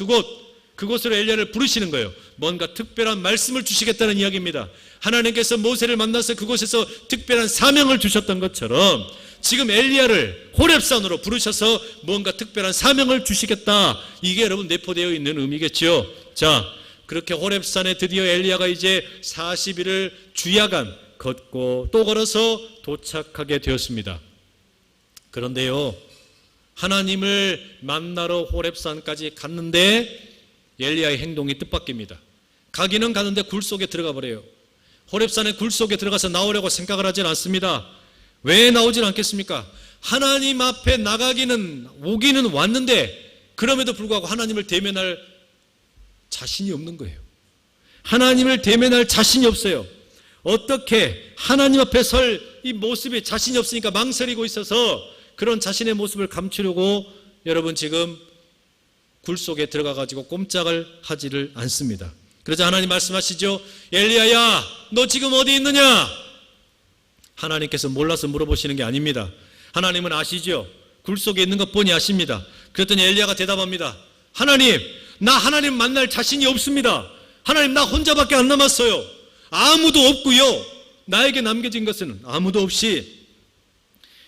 그곳으로 엘리야를 부르시는 거예요. 뭔가 특별한 말씀을 주시겠다는 이야기입니다. 하나님께서 모세를 만나서 그곳에서 특별한 사명을 주셨던 것처럼 지금 엘리야를 호렙산으로 부르셔서 뭔가 특별한 사명을 주시겠다. 이게 여러분 내포되어 있는 의미겠죠. 자, 그렇게 호렙산에 드디어 엘리야가 이제 40일을 주야간 걷고 또 걸어서 도착하게 되었습니다. 그런데요, 하나님을 만나러 호렙산까지 갔는데 엘리야의 행동이 뜻밖입니다. 가기는 가는데 굴 속에 들어가 버려요. 호렙산의 굴 속에 들어가서 나오려고 생각을 하진 않습니다. 왜 나오질 않겠습니까? 하나님 앞에 오기는 왔는데 그럼에도 불구하고 하나님을 대면할 자신이 없는 거예요. 하나님을 대면할 자신이 없어요. 어떻게 하나님 앞에 설 이 모습에 자신이 없으니까 망설이고 있어서 그런 자신의 모습을 감추려고 여러분 지금 굴 속에 들어가 가지고 꼼짝을 하지를 않습니다. 그러자 하나님 말씀하시죠. 엘리야야, 너 지금 어디 있느냐? 하나님께서 몰라서 물어보시는 게 아닙니다. 하나님은 아시죠? 굴 속에 있는 것 뻔히 아십니다. 그랬더니 엘리야가 대답합니다. 하나님, 나 하나님 만날 자신이 없습니다. 하나님, 나 혼자밖에 안 남았어요. 아무도 없고요. 나에게 남겨진 것은 아무도 없이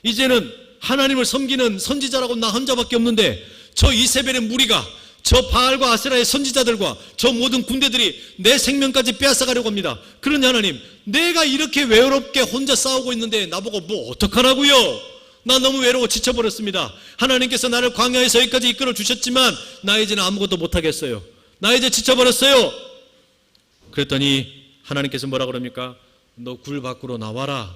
이제는 하나님을 섬기는 선지자라고 나 혼자밖에 없는데 저 이세벨의 무리가 저 바알과 아세라의 선지자들과 저 모든 군대들이 내 생명까지 빼앗아가려고 합니다. 그러니 하나님, 내가 이렇게 외롭게 혼자 싸우고 있는데 나보고 뭐 어떡하라고요? 나 너무 외로워 지쳐버렸습니다. 하나님께서 나를 광야에서 여기까지 이끌어 주셨지만 나 이제는 아무것도 못하겠어요. 나 이제 지쳐버렸어요. 그랬더니 하나님께서 뭐라 그럽니까? 너 굴 밖으로 나와라.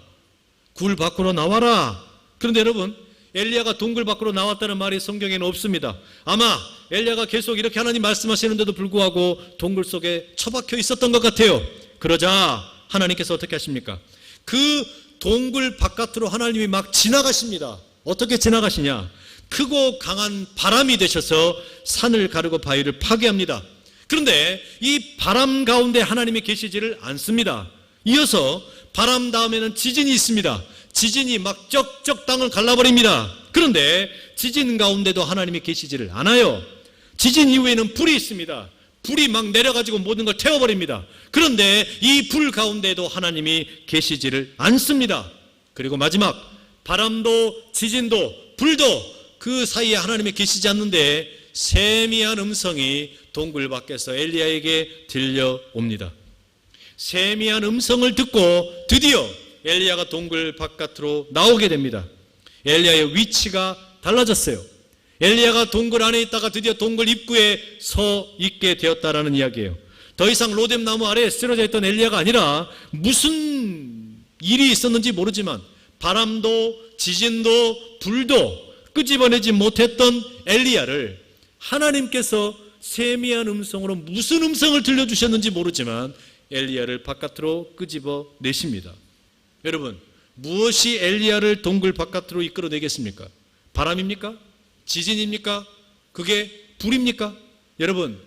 굴 밖으로 나와라. 그런데 여러분, 엘리야가 동굴 밖으로 나왔다는 말이 성경에는 없습니다. 아마 엘리야가 계속 이렇게 하나님 말씀하시는데도 불구하고 동굴 속에 처박혀 있었던 것 같아요. 그러자 하나님께서 어떻게 하십니까? 그 동굴 바깥으로 하나님이 막 지나가십니다. 어떻게 지나가시냐? 크고 강한 바람이 되셔서 산을 가르고 바위를 파괴합니다. 그런데 이 바람 가운데 하나님이 계시지를 않습니다. 이어서 바람 다음에는 지진이 있습니다. 지진이 막 쩍쩍 땅을 갈라버립니다. 그런데 지진 가운데도 하나님이 계시지를 않아요. 지진 이후에는 불이 있습니다. 불이 막 내려가지고 모든 걸 태워버립니다. 그런데 이 불 가운데도 하나님이 계시지를 않습니다. 그리고 마지막, 바람도 지진도 불도 그 사이에 하나님이 계시지 않는데 세미한 음성이 동굴 밖에서 엘리야에게 들려옵니다. 세미한 음성을 듣고 드디어 엘리야가 동굴 바깥으로 나오게 됩니다. 엘리야의 위치가 달라졌어요. 엘리야가 동굴 안에 있다가 드디어 동굴 입구에 서 있게 되었다라는 이야기예요. 더 이상 로뎀 나무 아래에 쓰러져 있던 엘리야가 아니라 무슨 일이 있었는지 모르지만 바람도 지진도 불도 끄집어내지 못했던 엘리야를 하나님께서 세미한 음성으로 무슨 음성을 들려주셨는지 모르지만 엘리야를 바깥으로 끄집어 내십니다. 여러분, 무엇이 엘리야를 동굴 바깥으로 이끌어내겠습니까? 바람입니까? 지진입니까? 그게 불입니까? 여러분,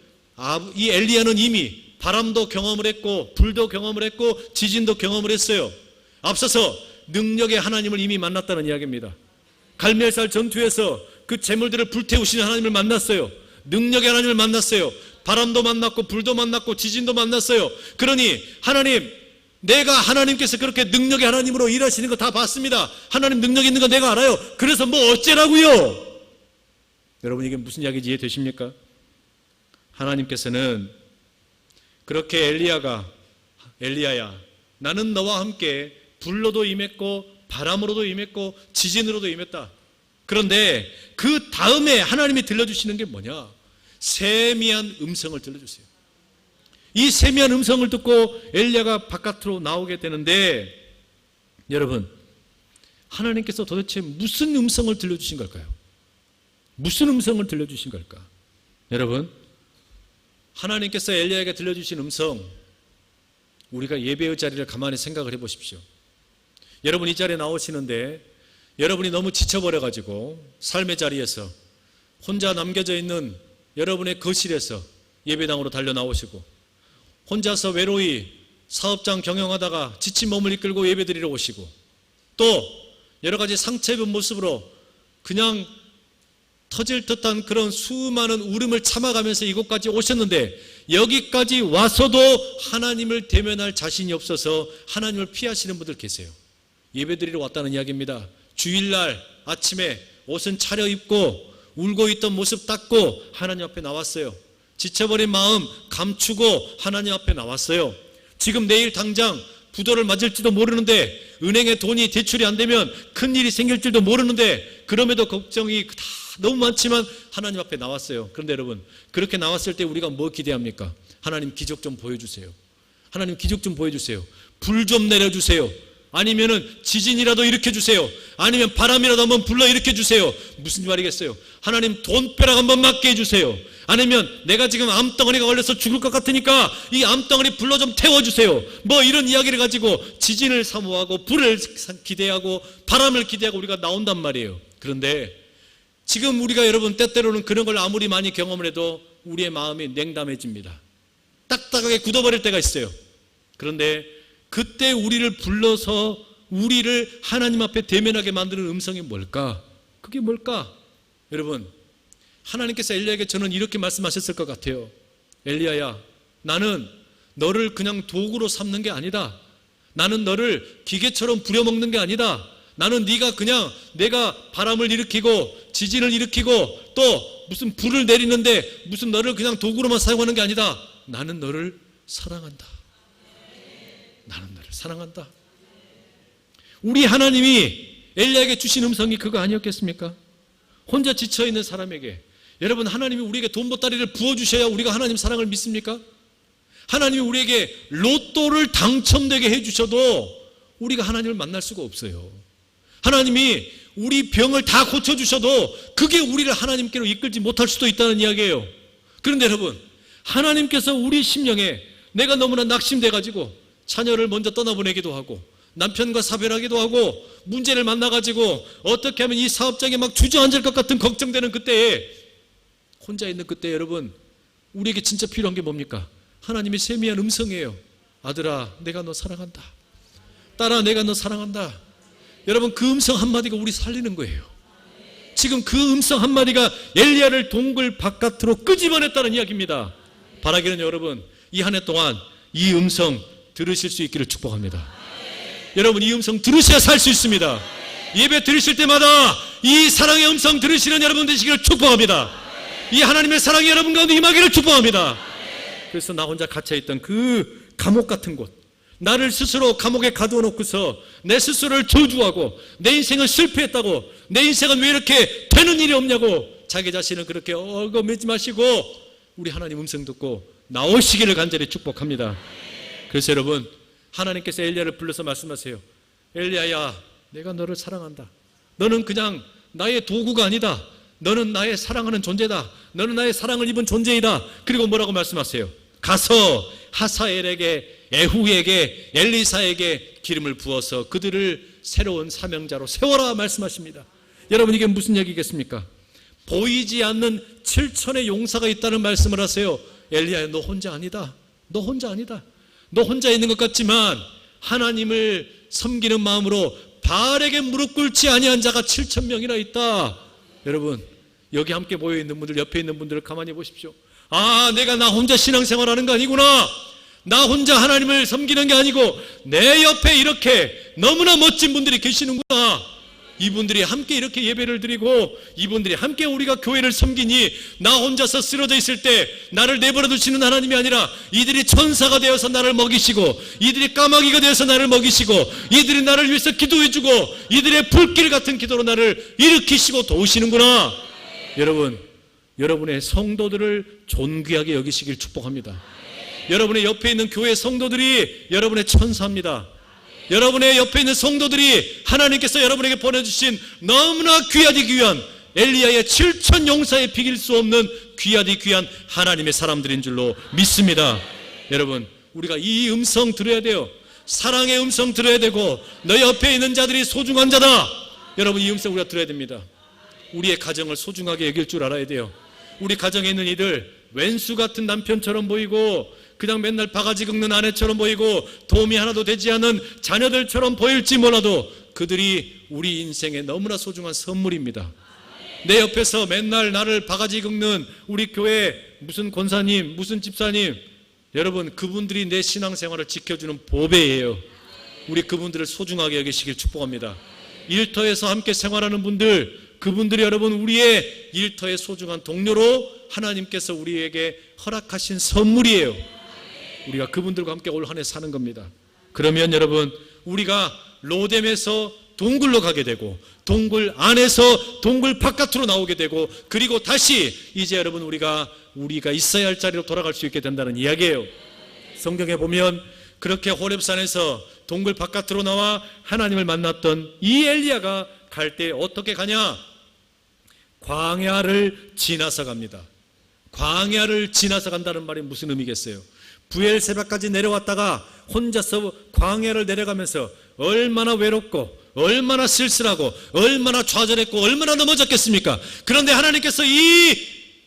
이 엘리야는 이미 바람도 경험을 했고 불도 경험을 했고 지진도 경험을 했어요. 앞서서 능력의 하나님을 이미 만났다는 이야기입니다. 갈멜살 전투에서 그 재물들을 불태우시는 하나님을 만났어요. 능력의 하나님을 만났어요. 바람도 만났고 불도 만났고 지진도 만났어요. 그러니 하나님, 내가 하나님께서 그렇게 능력의 하나님으로 일하시는 거 다 봤습니다. 하나님 능력 있는 거 내가 알아요. 그래서 뭐 어째라고요? 여러분, 이게 무슨 이야기인지 이해되십니까? 하나님께서는 그렇게 엘리야야, 나는 너와 함께 불로도 임했고 바람으로도 임했고 지진으로도 임했다. 그런데 그 다음에 하나님이 들려주시는 게 뭐냐? 세미한 음성을 들려주세요. 이 세미한 음성을 듣고 엘리야가 바깥으로 나오게 되는데, 여러분, 하나님께서 도대체 무슨 음성을 들려주신 걸까요? 무슨 음성을 들려주신 걸까? 여러분, 하나님께서 엘리야에게 들려주신 음성, 우리가 예배의 자리를 가만히 생각을 해보십시오. 여러분, 이 자리에 나오시는데 여러분이 너무 지쳐버려가지고 삶의 자리에서 혼자 남겨져 있는 여러분의 거실에서 예배당으로 달려 나오시고, 혼자서 외로이 사업장 경영하다가 지친 몸을 이끌고 예배드리러 오시고, 또 여러 가지 상처 입은 모습으로 그냥 터질 듯한 그런 수많은 울음을 참아가면서 이곳까지 오셨는데, 여기까지 와서도 하나님을 대면할 자신이 없어서 하나님을 피하시는 분들 계세요. 예배드리러 왔다는 이야기입니다. 주일날 아침에 옷은 차려입고 울고 있던 모습 닦고 하나님 앞에 나왔어요. 지쳐버린 마음 감추고 하나님 앞에 나왔어요. 지금 내일 당장 부도를 맞을지도 모르는데, 은행에 돈이 대출이 안 되면 큰일이 생길 줄도 모르는데, 그럼에도 걱정이 다 너무 많지만 하나님 앞에 나왔어요. 그런데 여러분, 그렇게 나왔을 때 우리가 뭐 기대합니까? 하나님 기적 좀 보여주세요. 하나님 기적 좀 보여주세요. 불 좀 내려주세요. 아니면은 지진이라도 일으켜 주세요. 아니면 바람이라도 한번 불러 일으켜 주세요. 무슨 말이겠어요? 하나님 돈벼락 한번 맞게 해주세요. 아니면 내가 지금 암덩어리가 걸려서 죽을 것 같으니까 이 암덩어리 불러 좀 태워주세요. 뭐 이런 이야기를 가지고 지진을 사모하고 불을 기대하고 바람을 기대하고 우리가 나온단 말이에요. 그런데 지금 우리가 여러분 때때로는 그런 걸 아무리 많이 경험을 해도 우리의 마음이 냉담해집니다. 딱딱하게 굳어버릴 때가 있어요. 그런데 그때 우리를 불러서 우리를 하나님 앞에 대면하게 만드는 음성이 뭘까? 그게 뭘까? 여러분, 하나님께서 엘리야에게 저는 이렇게 말씀하셨을 것 같아요. 엘리야야, 나는 너를 그냥 도구로 삼는 게 아니다. 나는 너를 기계처럼 부려먹는 게 아니다. 나는 네가 그냥 내가 바람을 일으키고 지진을 일으키고 또 무슨 불을 내리는데 무슨 너를 그냥 도구로만 사용하는 게 아니다. 나는 너를 사랑한다. 나는 너를 사랑한다. 우리 하나님이 엘리야에게 주신 음성이 그거 아니었겠습니까? 혼자 지쳐있는 사람에게 여러분, 하나님이 우리에게 돈 보따리를 부어주셔야 우리가 하나님 사랑을 믿습니까? 하나님이 우리에게 로또를 당첨되게 해주셔도 우리가 하나님을 만날 수가 없어요. 하나님이 우리 병을 다 고쳐주셔도 그게 우리를 하나님께로 이끌지 못할 수도 있다는 이야기예요. 그런데 여러분, 하나님께서 우리 심령에 내가 너무나 낙심돼가지고 자녀를 먼저 떠나보내기도 하고 남편과 사별하기도 하고 문제를 만나가지고 어떻게 하면 이 사업장에 막 주저앉을 것 같은 걱정되는 그때에 혼자 있는 그때 여러분, 우리에게 진짜 필요한 게 뭡니까? 하나님의 세미한 음성이에요. 아들아, 내가 너 사랑한다. 딸아, 내가 너 사랑한다. 여러분, 그 음성 한마디가 우리 살리는 거예요. 지금 그 음성 한마디가 엘리야를 동굴 바깥으로 끄집어냈다는 이야기입니다. 바라기는 여러분, 이 한 해 동안 이 음성 들으실 수 있기를 축복합니다. 여러분, 이 음성 들으셔야 살 수 있습니다. 예배 들으실 때마다 이 사랑의 음성 들으시는 여러분 되시기를 축복합니다. 이 하나님의 사랑이 여러분 가운데 임하기를 축복합니다. 그래서 나 혼자 갇혀있던 그 감옥 같은 곳, 나를 스스로 감옥에 가두어 놓고서 내 스스로를 저주하고 내 인생은 실패했다고, 내 인생은 왜 이렇게 되는 일이 없냐고 자기 자신을 그렇게 얽어매지 마시고 우리 하나님 음성 듣고 나오시기를 간절히 축복합니다. 그래서 여러분, 하나님께서 엘리야를 불러서 말씀하세요. 엘리야야, 내가 너를 사랑한다. 너는 그냥 나의 도구가 아니다. 너는 나의 사랑하는 존재다. 너는 나의 사랑을 입은 존재이다. 그리고 뭐라고 말씀하세요? 가서 하사엘에게, 에후에게, 엘리사에게 기름을 부어서 그들을 새로운 사명자로 세워라 말씀하십니다. 여러분, 이게 무슨 얘기겠습니까? 보이지 않는 7천의 용사가 있다는 말씀을 하세요. 엘리야야, 너 혼자 아니다. 너 혼자 아니다. 너 혼자 있는 것 같지만 하나님을 섬기는 마음으로 바알에게 무릎 꿇지 아니한 자가 7천 명이나 있다. 여러분, 여기 함께 모여있는 분들, 옆에 있는 분들을 가만히 보십시오. 아, 내가 나 혼자 신앙생활하는 거 아니구나. 나 혼자 하나님을 섬기는 게 아니고 내 옆에 이렇게 너무나 멋진 분들이 계시는구나. 이분들이 함께 이렇게 예배를 드리고 이분들이 함께 우리가 교회를 섬기니 나 혼자서 쓰러져 있을 때 나를 내버려 두시는 하나님이 아니라 이들이 천사가 되어서 나를 먹이시고 이들이 까마귀가 되어서 나를 먹이시고 이들이 나를 위해서 기도해주고 이들의 불길 같은 기도로 나를 일으키시고 도우시는구나. 여러분, 여러분의 성도들을 존귀하게 여기시길 축복합니다. 여러분의 옆에 있는 교회 성도들이 여러분의 천사입니다. 여러분의 옆에 있는 성도들이 하나님께서 여러분에게 보내주신 너무나 귀하디 귀한 엘리야의 7천 용사에 비길 수 없는 귀하디 귀한 하나님의 사람들인 줄로 믿습니다. 여러분, 우리가 이 음성 들어야 돼요. 사랑의 음성 들어야 되고 너 옆에 있는 자들이 소중한 자다. 여러분, 이 음성 우리가 들어야 됩니다. 우리의 가정을 소중하게 여길 줄 알아야 돼요. 우리 가정에 있는 이들 왼수 같은 남편처럼 보이고 그냥 맨날 바가지 긁는 아내처럼 보이고 도움이 하나도 되지 않은 자녀들처럼 보일지 몰라도 그들이 우리 인생에 너무나 소중한 선물입니다. 내 옆에서 맨날 나를 바가지 긁는 우리 교회 무슨 권사님, 무슨 집사님, 여러분, 그분들이 내 신앙생활을 지켜주는 보배예요. 우리 그분들을 소중하게 여기시길 축복합니다. 일터에서 함께 생활하는 분들, 그분들이 여러분 우리의 일터의 소중한 동료로 하나님께서 우리에게 허락하신 선물이에요. 우리가 그분들과 함께 올 한 해 사는 겁니다. 그러면 여러분, 우리가 로뎀에서 동굴로 가게 되고 동굴 안에서 동굴 바깥으로 나오게 되고 그리고 다시 이제 여러분 우리가 있어야 할 자리로 돌아갈 수 있게 된다는 이야기예요. 성경에 보면 그렇게 호렙산에서 동굴 바깥으로 나와 하나님을 만났던 이 엘리야가 갈 때 어떻게 가냐? 광야를 지나서 갑니다. 광야를 지나서 간다는 말이 무슨 의미겠어요? 부엘세바까지 내려왔다가 혼자서 광야를 내려가면서 얼마나 외롭고 얼마나 쓸쓸하고 얼마나 좌절했고 얼마나 넘어졌겠습니까? 그런데 하나님께서 이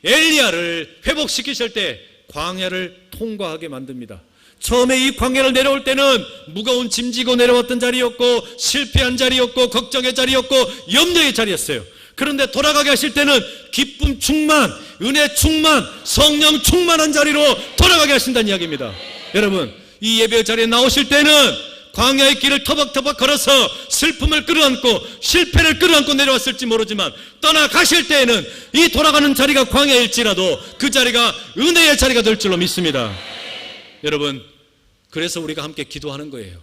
엘리야를 회복시키실 때 광야를 통과하게 만듭니다. 처음에 이 광야를 내려올 때는 무거운 짐 지고 내려왔던 자리였고 실패한 자리였고 걱정의 자리였고 염려의 자리였어요. 그런데 돌아가게 하실 때는 기쁨 충만, 은혜 충만, 성령 충만한 자리로 돌아가게 하신다는 이야기입니다. 여러분, 이 예배 자리에 나오실 때는 광야의 길을 터벅터벅 걸어서 슬픔을 끌어안고 실패를 끌어안고 내려왔을지 모르지만 떠나가실 때에는 이 돌아가는 자리가 광야일지라도 그 자리가 은혜의 자리가 될 줄로 믿습니다. 여러분, 그래서 우리가 함께 기도하는 거예요.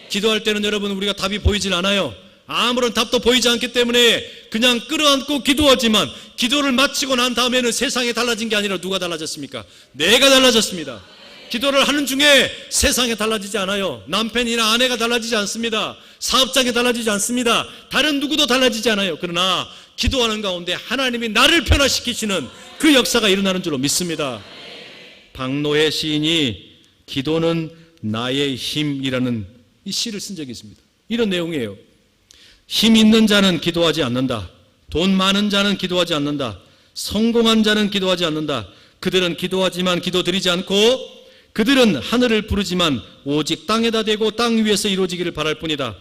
기도할 때는 여러분 우리가 답이 보이질 않아요. 아무런 답도 보이지 않기 때문에 그냥 끌어안고 기도하지만 기도를 마치고 난 다음에는 세상이 달라진 게 아니라 누가 달라졌습니까? 내가 달라졌습니다. 기도를 하는 중에 세상이 달라지지 않아요. 남편이나 아내가 달라지지 않습니다. 사업장이 달라지지 않습니다. 다른 누구도 달라지지 않아요. 그러나 기도하는 가운데 하나님이 나를 변화시키시는 그 역사가 일어나는 줄로 믿습니다. 박노해 시인이 기도는 나의 힘이라는 이 시를 쓴 적이 있습니다. 이런 내용이에요. 힘 있는 자는 기도하지 않는다. 돈 많은 자는 기도하지 않는다. 성공한 자는 기도하지 않는다. 그들은 기도하지만 기도드리지 않고 그들은 하늘을 부르지만 오직 땅에다 대고 땅 위에서 이루어지기를 바랄 뿐이다.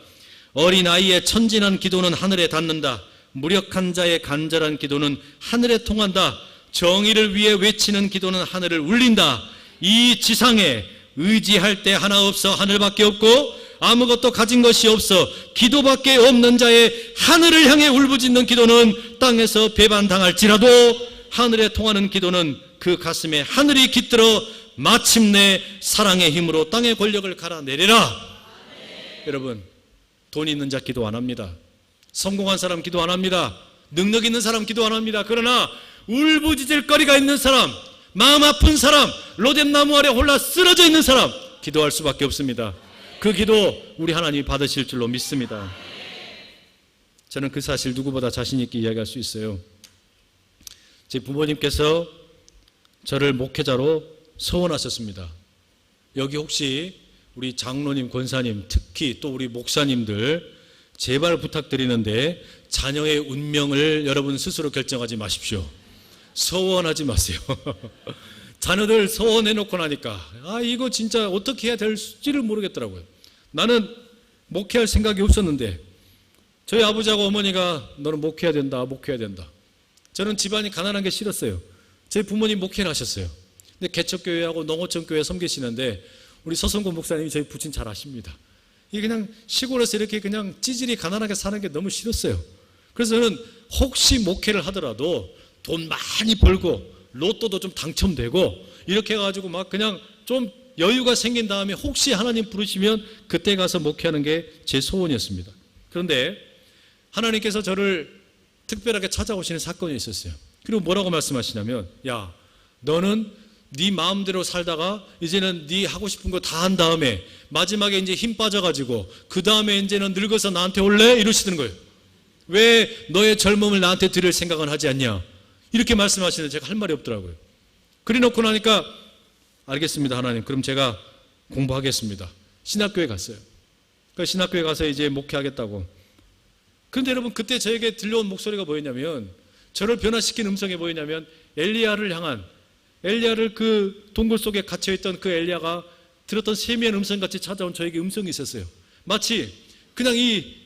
어린아이의 천진한 기도는 하늘에 닿는다. 무력한 자의 간절한 기도는 하늘에 통한다. 정의를 위해 외치는 기도는 하늘을 울린다. 이 지상에 의지할 때 하나 없어 하늘밖에 없고 아무것도 가진 것이 없어 기도밖에 없는 자의 하늘을 향해 울부짖는 기도는 땅에서 배반당할지라도 하늘에 통하는 기도는 그 가슴에 하늘이 깃들어 마침내 사랑의 힘으로 땅의 권력을 갈아내리라. 여러분, 돈 있는 자 기도 안 합니다. 성공한 사람 기도 안 합니다. 능력 있는 사람 기도 안 합니다. 그러나 울부짖을 거리가 있는 사람, 마음 아픈 사람, 로뎀나무 아래 홀라 쓰러져 있는 사람 기도할 수밖에 없습니다. 그 기도 우리 하나님이 받으실 줄로 믿습니다. 저는 그 사실 누구보다 자신 있게 이야기할 수 있어요. 제 부모님께서 저를 목회자로 서원하셨습니다. 여기 혹시 우리 장로님, 권사님, 특히 또 우리 목사님들 제발 부탁드리는데 자녀의 운명을 여러분 스스로 결정하지 마십시오. 서원하지 마세요. 자녀들 서원해놓고 나니까 이거 진짜 어떻게 해야 될지를 모르겠더라고요. 나는 목회할 생각이 없었는데 저희 아버지하고 어머니가 너는 목회해야 된다, 목회해야 된다. 저는 집안이 가난한 게 싫었어요. 저희 부모님 목회는 하셨어요. 근데 개척교회하고 농어촌교회 섬기시는데 우리 서성곤 목사님이 저희 부친 잘 아십니다. 이게 그냥 시골에서 이렇게 그냥 찌질이 가난하게 사는 게 너무 싫었어요. 그래서 저는 혹시 목회를 하더라도 돈 많이 벌고 로또도 좀 당첨되고 이렇게 해가지고 막 그냥 좀 여유가 생긴 다음에 혹시 하나님 부르시면 그때 가서 목회하는 게 제 소원이었습니다. 그런데 하나님께서 저를 특별하게 찾아오시는 사건이 있었어요. 그리고 뭐라고 말씀하시냐면 야, 너는 네 마음대로 살다가 이제는 네 하고 싶은 거 다 한 다음에 마지막에 이제 힘 빠져가지고 그 다음에 이제는 늙어서 나한테 올래? 이러시는 거예요. 왜 너의 젊음을 나한테 드릴 생각은 하지 않냐? 이렇게 말씀하시는데 제가 할 말이 없더라고요. 그래 놓고 나니까 알겠습니다 하나님, 그럼 제가 공부하겠습니다. 신학교에 갔어요. 그러니까 신학교에 가서 이제 목회하겠다고. 그런데 여러분 그때 저에게 들려온 목소리가 뭐였냐면, 저를 변화시킨 음성이 뭐였냐면 엘리야를 향한, 엘리야를 그 동굴 속에 갇혀있던 그 엘리야가 들었던 세미한 음성같이 찾아온 저에게 음성이 있었어요. 마치 그냥 이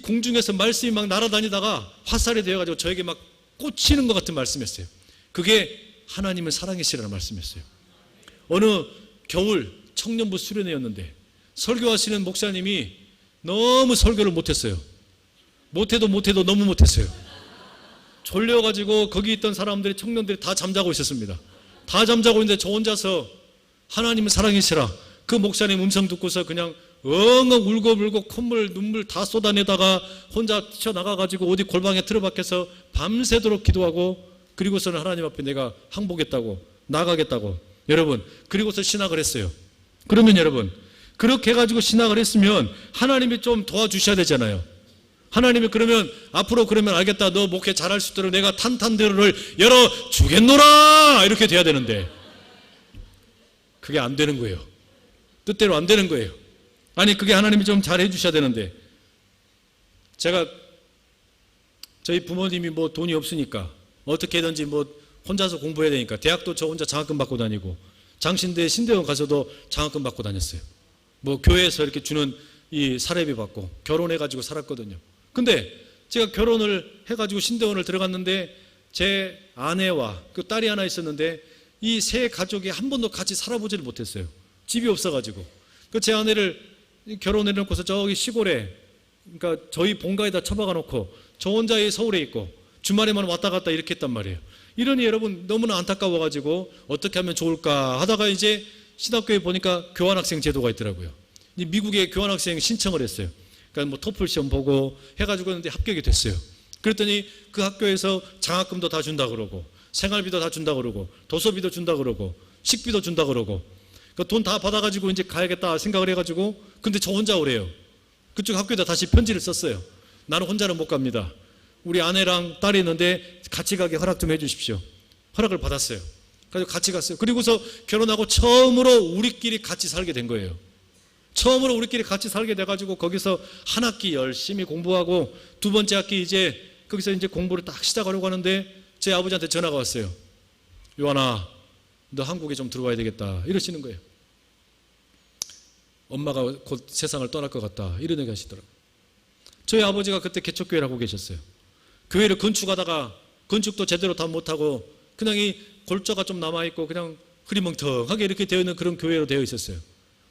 공중에서 말씀이 막 날아다니다가 화살이 되어가지고 저에게 막 꽂히는 것 같은 말씀이었어요. 그게 하나님을 사랑이시라는 말씀이었어요. 어느 겨울 청년부 수련회였는데 설교하시는 목사님이 너무 설교를 못했어요. 못해도 너무 못했어요. 졸려가지고 거기 있던 사람들이, 청년들이 다 잠자고 있었습니다. 다 잠자고 있는데 저 혼자서 하나님은 사랑이시라 그 목사님 음성 듣고서 그냥 엉엉 울고 콧물 눈물 다 쏟아내다가 혼자 튀어나가가지고 어디 골방에 틀어박혀서 밤새도록 기도하고, 그리고서는 하나님 앞에 내가 항복했다고, 나가겠다고. 여러분, 그리고서 신학을 했어요. 그러면 여러분, 그렇게 해가지고 신학을 했으면 하나님이 좀 도와주셔야 되잖아요. 하나님이 그러면 앞으로 그러면 알겠다, 너 목회 잘할 수 있도록 내가 탄탄대로를 열어주겠노라 이렇게 돼야 되는데 그게 안 되는 거예요. 뜻대로 안 되는 거예요. 아니 그게 하나님이 좀 잘해 주셔야 되는데, 제가 저희 부모님이 뭐 돈이 없으니까 어떻게든지 뭐 혼자서 공부해야 되니까 대학도 저 혼자 장학금 받고 다니고 장신대 신대원 가서도 장학금 받고 다녔어요. 뭐 교회에서 이렇게 주는 이 사례비 받고 결혼해가지고 살았거든요. 근데 제가 결혼을 해가지고 신대원을 들어갔는데 제 아내와 그 딸이 하나 있었는데 이 세 가족이 한 번도 같이 살아보지를 못했어요. 집이 없어가지고. 그 제 아내를 결혼해놓고서 저기 시골에, 그러니까 저희 본가에다 처박아 놓고 저 혼자 서울에 있고 주말에만 왔다 갔다 이렇게 했단 말이에요. 이러니 여러분 너무나 안타까워가지고 어떻게 하면 좋을까 하다가 이제 신학교에 보니까 교환학생 제도가 있더라고요. 미국에 교환학생 신청을 했어요. 그러니까 뭐 토플 시험 보고 해가지고 했는데 합격이 됐어요. 그랬더니 그 학교에서 장학금도 다 준다 그러고 생활비도 다 준다 그러고 도서비도 준다 그러고 식비도 준다 그러고 돈 다 받아가지고 이제 가야겠다 생각을 해가지고, 근데 저 혼자 오래요. 그쪽 학교에다 다시 편지를 썼어요. 나는 혼자는 못 갑니다. 우리 아내랑 딸이 있는데 같이 가게 허락 좀 해주십시오. 허락을 받았어요. 그래서 같이 갔어요. 그리고서 결혼하고 처음으로 우리끼리 같이 살게 된 거예요. 처음으로 우리끼리 같이 살게 돼가지고 거기서 한 학기 열심히 공부하고 두 번째 학기 이제 거기서 이제 공부를 딱 시작하려고 하는데 제 아버지한테 전화가 왔어요. 요한아, 너 한국에 좀 들어와야 되겠다 이러시는 거예요. 엄마가 곧 세상을 떠날 것 같다 이런 얘기 하시더라고요. 저희 아버지가 그때 개척교회를 하고 계셨어요. 교회를 건축하다가 건축도 제대로 다 못하고 그냥 이 골조가 좀 남아있고 그냥 흐리멍텅하게 이렇게 되어 있는 그런 교회로 되어 있었어요.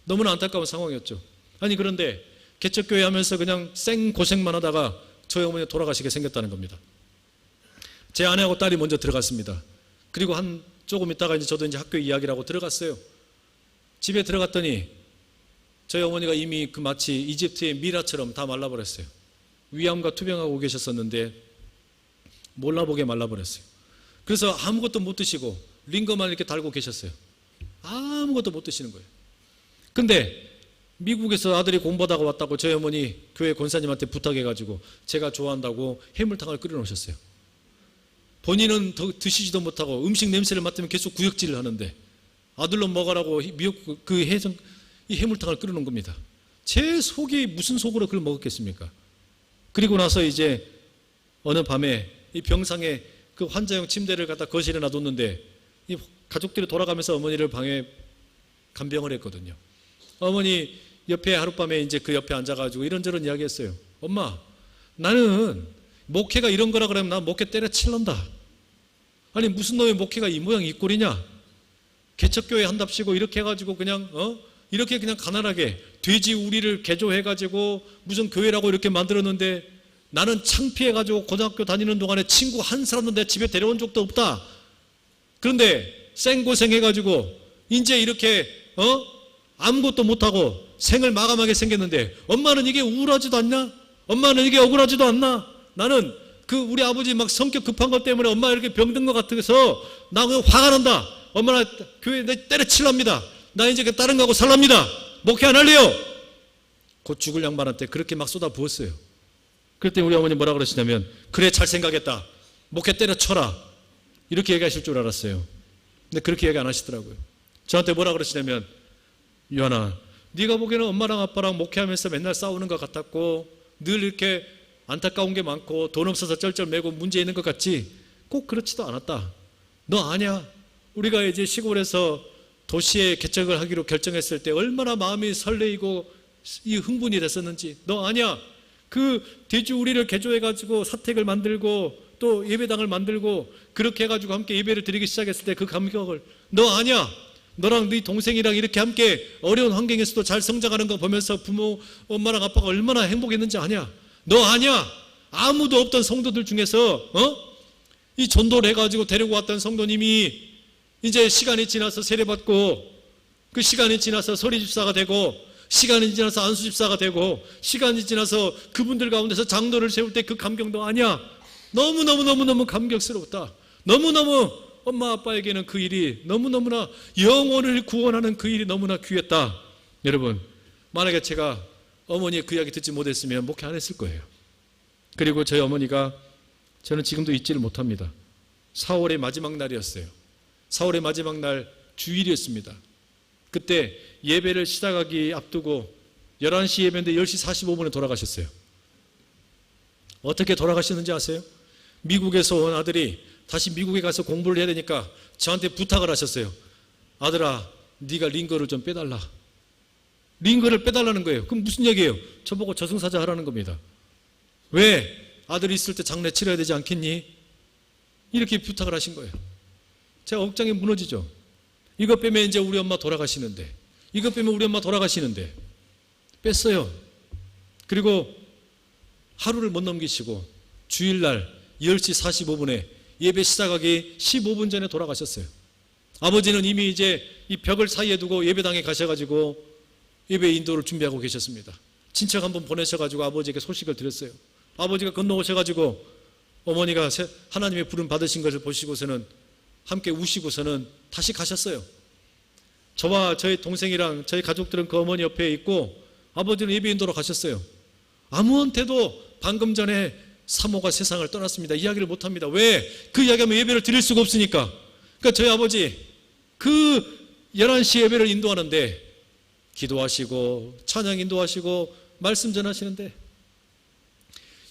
너무나 안타까운 상황이었죠. 아니 그런데 개척교회 하면서 그냥 생고생만 하다가 저희 어머니가 돌아가시게 생겼다는 겁니다. 제 아내하고 딸이 먼저 들어갔습니다. 그리고 한 조금 있다가 이제 저도 이제 학교 이야기라고 들어갔어요. 집에 들어갔더니 저희 어머니가 이미 그 마치 이집트의 미라처럼 다 말라버렸어요. 위암과 투병하고 계셨었는데 몰라보게 말라버렸어요. 그래서 아무것도 못 드시고 링거만 이렇게 달고 계셨어요. 아무것도 못 드시는 거예요. 근데 미국에서 아들이 공부하다가 왔다고 저희 어머니 교회 권사님한테 부탁해가지고 제가 좋아한다고 해물탕을 끓여 놓으셨어요. 본인은 드시지도 못하고 음식 냄새를 맡으면 계속 구역질을 하는데 아들로 먹으라고 미역 그 이 해물탕을 끓여 놓은 겁니다. 제 속이 무슨 속으로 그걸 먹었겠습니까? 그리고 나서 이제 어느 밤에 이 병상에 그 환자용 침대를 갖다 거실에 놔뒀는데 이 가족들이 돌아가면서 어머니를 방에 간병을 했거든요. 어머니 옆에 하룻밤에 이제 그 옆에 앉아가지고 이런저런 이야기했어요. 엄마, 나는 목회가 이런 거라 그러면 나 목회 때려칠란다. 아니 무슨 놈의 목회가 이 모양 이 꼴이냐? 개척교회 한답시고 이렇게 해가지고 그냥 이렇게 그냥 가난하게 돼지 우리를 개조해가지고 무슨 교회라고 이렇게 만들었는데 나는 창피해가지고 고등학교 다니는 동안에 친구 한 사람도 내 집에 데려온 적도 없다. 그런데 생고생해가지고 이제 이렇게 아무것도 못하고 생을 마감하게 생겼는데 엄마는 이게 우울하지도 않냐? 엄마는 이게 억울하지도 않나? 나는 그 우리 아버지 막 성격 급한 것 때문에 엄마 이렇게 병든 것 같아서 나 그냥 화가 난다. 엄마 나 교회 내 때려칠랍니다. 나 이제 다른 거하고 살랍니다. 목회 안 할래요. 곧 죽을 양반한테 그렇게 막 쏟아 부었어요. 그랬더니 우리 어머니 뭐라 그러시냐면 그래 잘 생각했다. 목회 때려쳐라. 이렇게 얘기하실 줄 알았어요. 근데 그렇게 얘기 안 하시더라고요. 저한테 뭐라 그러시냐면 유한아, 네가 보기에는 엄마랑 아빠랑 목회하면서 맨날 싸우는 것 같았고 늘 이렇게 안타까운 게 많고 돈 없어서 쩔쩔매고 문제 있는 것 같지? 꼭 그렇지도 않았다. 너 아냐? 우리가 이제 시골에서 도시에 개척을 하기로 결정했을 때 얼마나 마음이 설레이고 이 흥분이 됐었는지 너 아냐? 그 돼지우리를 개조해가지고 사택을 만들고 또 예배당을 만들고 그렇게 해가지고 함께 예배를 드리기 시작했을 때 그 감격을 너 아냐? 너랑 네 동생이랑 이렇게 함께 어려운 환경에서도 잘 성장하는 거 보면서 부모, 엄마랑 아빠가 얼마나 행복했는지 아냐? 너 아냐? 아무도 없던 성도들 중에서 이 전도를 해가지고 데리고 왔던 성도님이 이제 시간이 지나서 세례받고 그 시간이 지나서 서리집사가 되고 시간이 지나서 안수집사가 되고 시간이 지나서 그분들 가운데서 장로를 세울 때 그 감격도 아냐? 너무너무 감격스럽다. 너무너무 엄마 아빠에게는 그 일이 너무너무나 영혼을 구원하는 그 일이 너무나 귀했다. 여러분 만약에 제가 어머니의 그 이야기 듣지 못했으면 목회 안 했을 거예요. 그리고 저희 어머니가 저는 지금도 잊지를 못합니다. 4월의 마지막 날이었어요. 4월의 마지막 날 주일이었습니다. 그때 예배를 시작하기 앞두고 11시 예배인데 10시 45분에 돌아가셨어요. 어떻게 돌아가셨는지 아세요? 미국에서 온 아들이 다시 미국에 가서 공부를 해야 되니까 저한테 부탁을 하셨어요. 아들아, 네가 링거를 좀 빼달라. 링거를 빼달라는 거예요. 그럼 무슨 얘기예요? 저보고 저승사자 하라는 겁니다. 왜? 아들이 있을 때 장례 치러야 되지 않겠니? 이렇게 부탁을 하신 거예요. 제가 억장이 무너지죠. 이거 빼면 이제 우리 엄마 돌아가시는데, 이거 빼면 우리 엄마 돌아가시는데 뺐어요. 그리고 하루를 못 넘기시고 주일날 10시 45분에 예배 시작하기 15분 전에 돌아가셨어요. 아버지는 이미 이제 이 벽을 사이에 두고 예배당에 가셔가지고 예배 인도를 준비하고 계셨습니다. 친척 한 분 보내셔가지고 아버지에게 소식을 드렸어요. 아버지가 건너오셔가지고 어머니가 하나님의 부름 받으신 것을 보시고서는 함께 우시고서는 다시 가셨어요. 저와 저희 동생이랑 저희 가족들은 그 어머니 옆에 있고 아버지는 예배 인도로 가셨어요. 아무한테도 방금 전에 사모가 세상을 떠났습니다. 이야기를 못합니다. 왜? 그 이야기하면 예배를 드릴 수가 없으니까. 그러니까 저희 아버지 그 11시 예배를 인도하는데 기도하시고 찬양 인도하시고 말씀 전하시는데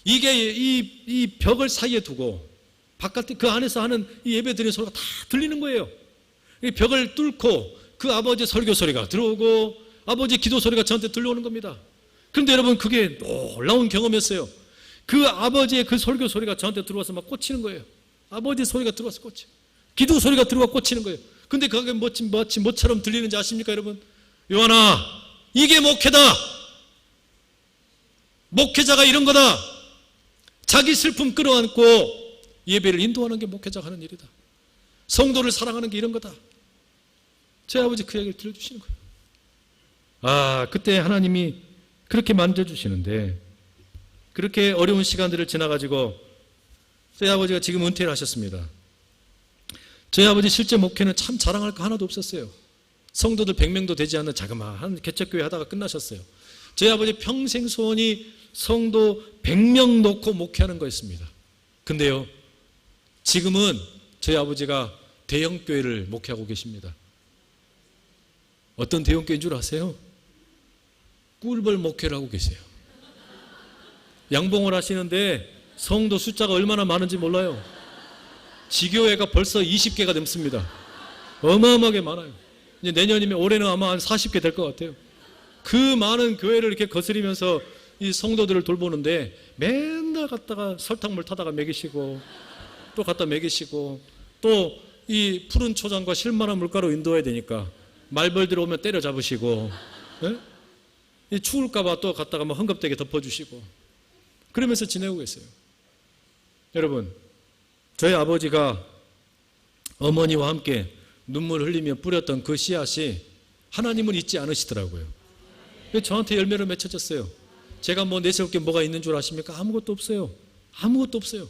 이게 이 벽을 사이에 두고 바깥에 그 안에서 하는 이 예배 드리는 소리가 다 들리는 거예요. 이 벽을 뚫고 그 아버지의 설교 소리가 들어오고 아버지의 기도 소리가 저한테 들려오는 겁니다. 그런데 여러분 그게 놀라운 경험이었어요. 그 아버지의 그 설교 소리가 저한테 들어와서 막 꽂히는 거예요. 아버지의 소리가 들어와서 꽂혀. 기도 소리가 들어와 꽂히는 거예요. 근데 그게 마치 뭐처럼 들리는지 아십니까 여러분? 요한아, 이게 목회다. 목회자가 이런 거다. 자기 슬픔 끌어안고 예배를 인도하는 게 목회자가 하는 일이다. 성도를 사랑하는 게 이런 거다. 제 아버지 그 얘기를 들려주시는 거예요. 아, 그때 하나님이 그렇게 만져주시는데 그렇게 어려운 시간들을 지나가지고 저희 아버지가 지금 은퇴를 하셨습니다. 저희 아버지 실제 목회는 참 자랑할 거 하나도 없었어요. 성도들 100명도 되지 않는 자그마한 개척교회 하다가 끝나셨어요. 저희 아버지 평생 소원이 성도 100명 놓고 목회하는 거였습니다. 근데요, 지금은 저희 아버지가 대형교회를 목회하고 계십니다. 어떤 대형교회인 줄 아세요? 꿀벌 목회를 하고 계세요. 양봉을 하시는데 성도 숫자가 얼마나 많은지 몰라요. 지교회가 벌써 20개가 넘습니다. 어마어마하게 많아요. 이제 내년이면 올해는 아마 한 40개 될 것 같아요. 그 많은 교회를 이렇게 거스리면서 이 성도들을 돌보는데 맨날 갔다가 설탕물 타다가 먹이시고 또 갖다 먹이시고 또 이 푸른 초장과 실만한 물가로 인도해야 되니까 말벌들 오면 때려잡으시고 이 추울까봐 또 갖다가 뭐 헝겊대게 덮어주시고 그러면서 지내고 계세요. 여러분, 저희 아버지가 어머니와 함께 눈물 흘리며 뿌렸던 그 씨앗이 하나님은 잊지 않으시더라고요. 저한테 열매를 맺혀졌어요. 제가 뭐 내세울 게 뭐가 있는 줄 아십니까? 아무것도 없어요. 아무것도 없어요.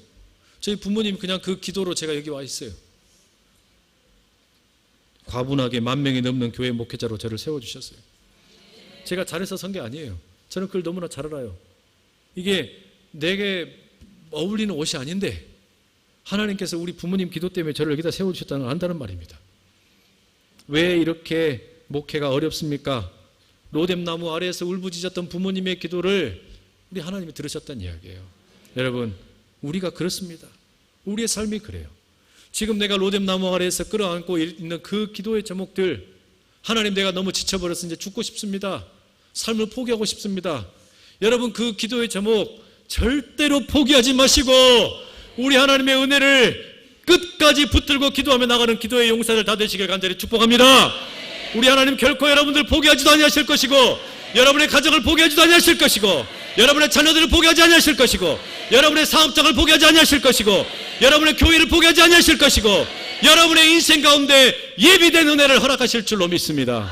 저희 부모님 그냥 그 기도로 제가 여기 와 있어요. 과분하게 10,000명이 넘는 교회 목회자로 저를 세워주셨어요. 제가 잘해서 선 게 아니에요. 저는 그걸 너무나 잘 알아요. 이게 내게 어울리는 옷이 아닌데 하나님께서 우리 부모님 기도 때문에 저를 여기다 세워주셨다는 걸 안다는 말입니다. 왜 이렇게 목회가 어렵습니까? 로뎀나무 아래에서 울부짖었던 부모님의 기도를 우리 하나님이 들으셨다는 이야기예요. 여러분, 우리가 그렇습니다. 우리의 삶이 그래요. 지금 내가 로뎀나무 아래에서 끌어안고 있는 그 기도의 제목들, 하나님 내가 너무 지쳐버려서 이제 죽고 싶습니다. 삶을 포기하고 싶습니다. 여러분, 그 기도의 제목 절대로 포기하지 마시고 우리 하나님의 은혜를 끝까지 붙들고 기도하며 나가는 기도의 용사들 다 되시길 간절히 축복합니다. 우리 하나님 결코 여러분들 포기하지도 아니하실 것이고 여러분의 가정을 포기하지도 아니하실 것이고 여러분의 자녀들을 포기하지 아니하실 것이고 여러분의 사업장을 포기하지 아니하실 것이고 여러분의 교회를 포기하지 아니하실 것이고 여러분의 인생 가운데 예비된 은혜를 허락하실 줄로 믿습니다.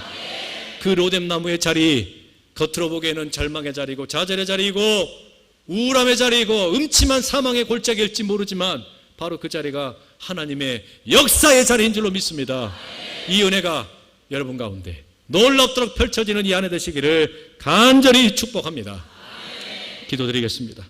그 로뎀나무의 자리, 겉으로 보기에는 절망의 자리고 좌절의 자리이고 우울함의 자리이고 음침한 사망의 골짜기일지 모르지만 바로 그 자리가 하나님의 역사의 자리인 줄로 믿습니다. 이 은혜가 여러분 가운데 놀랍도록 펼쳐지는 이 한 해 되시기를 간절히 축복합니다. 기도드리겠습니다.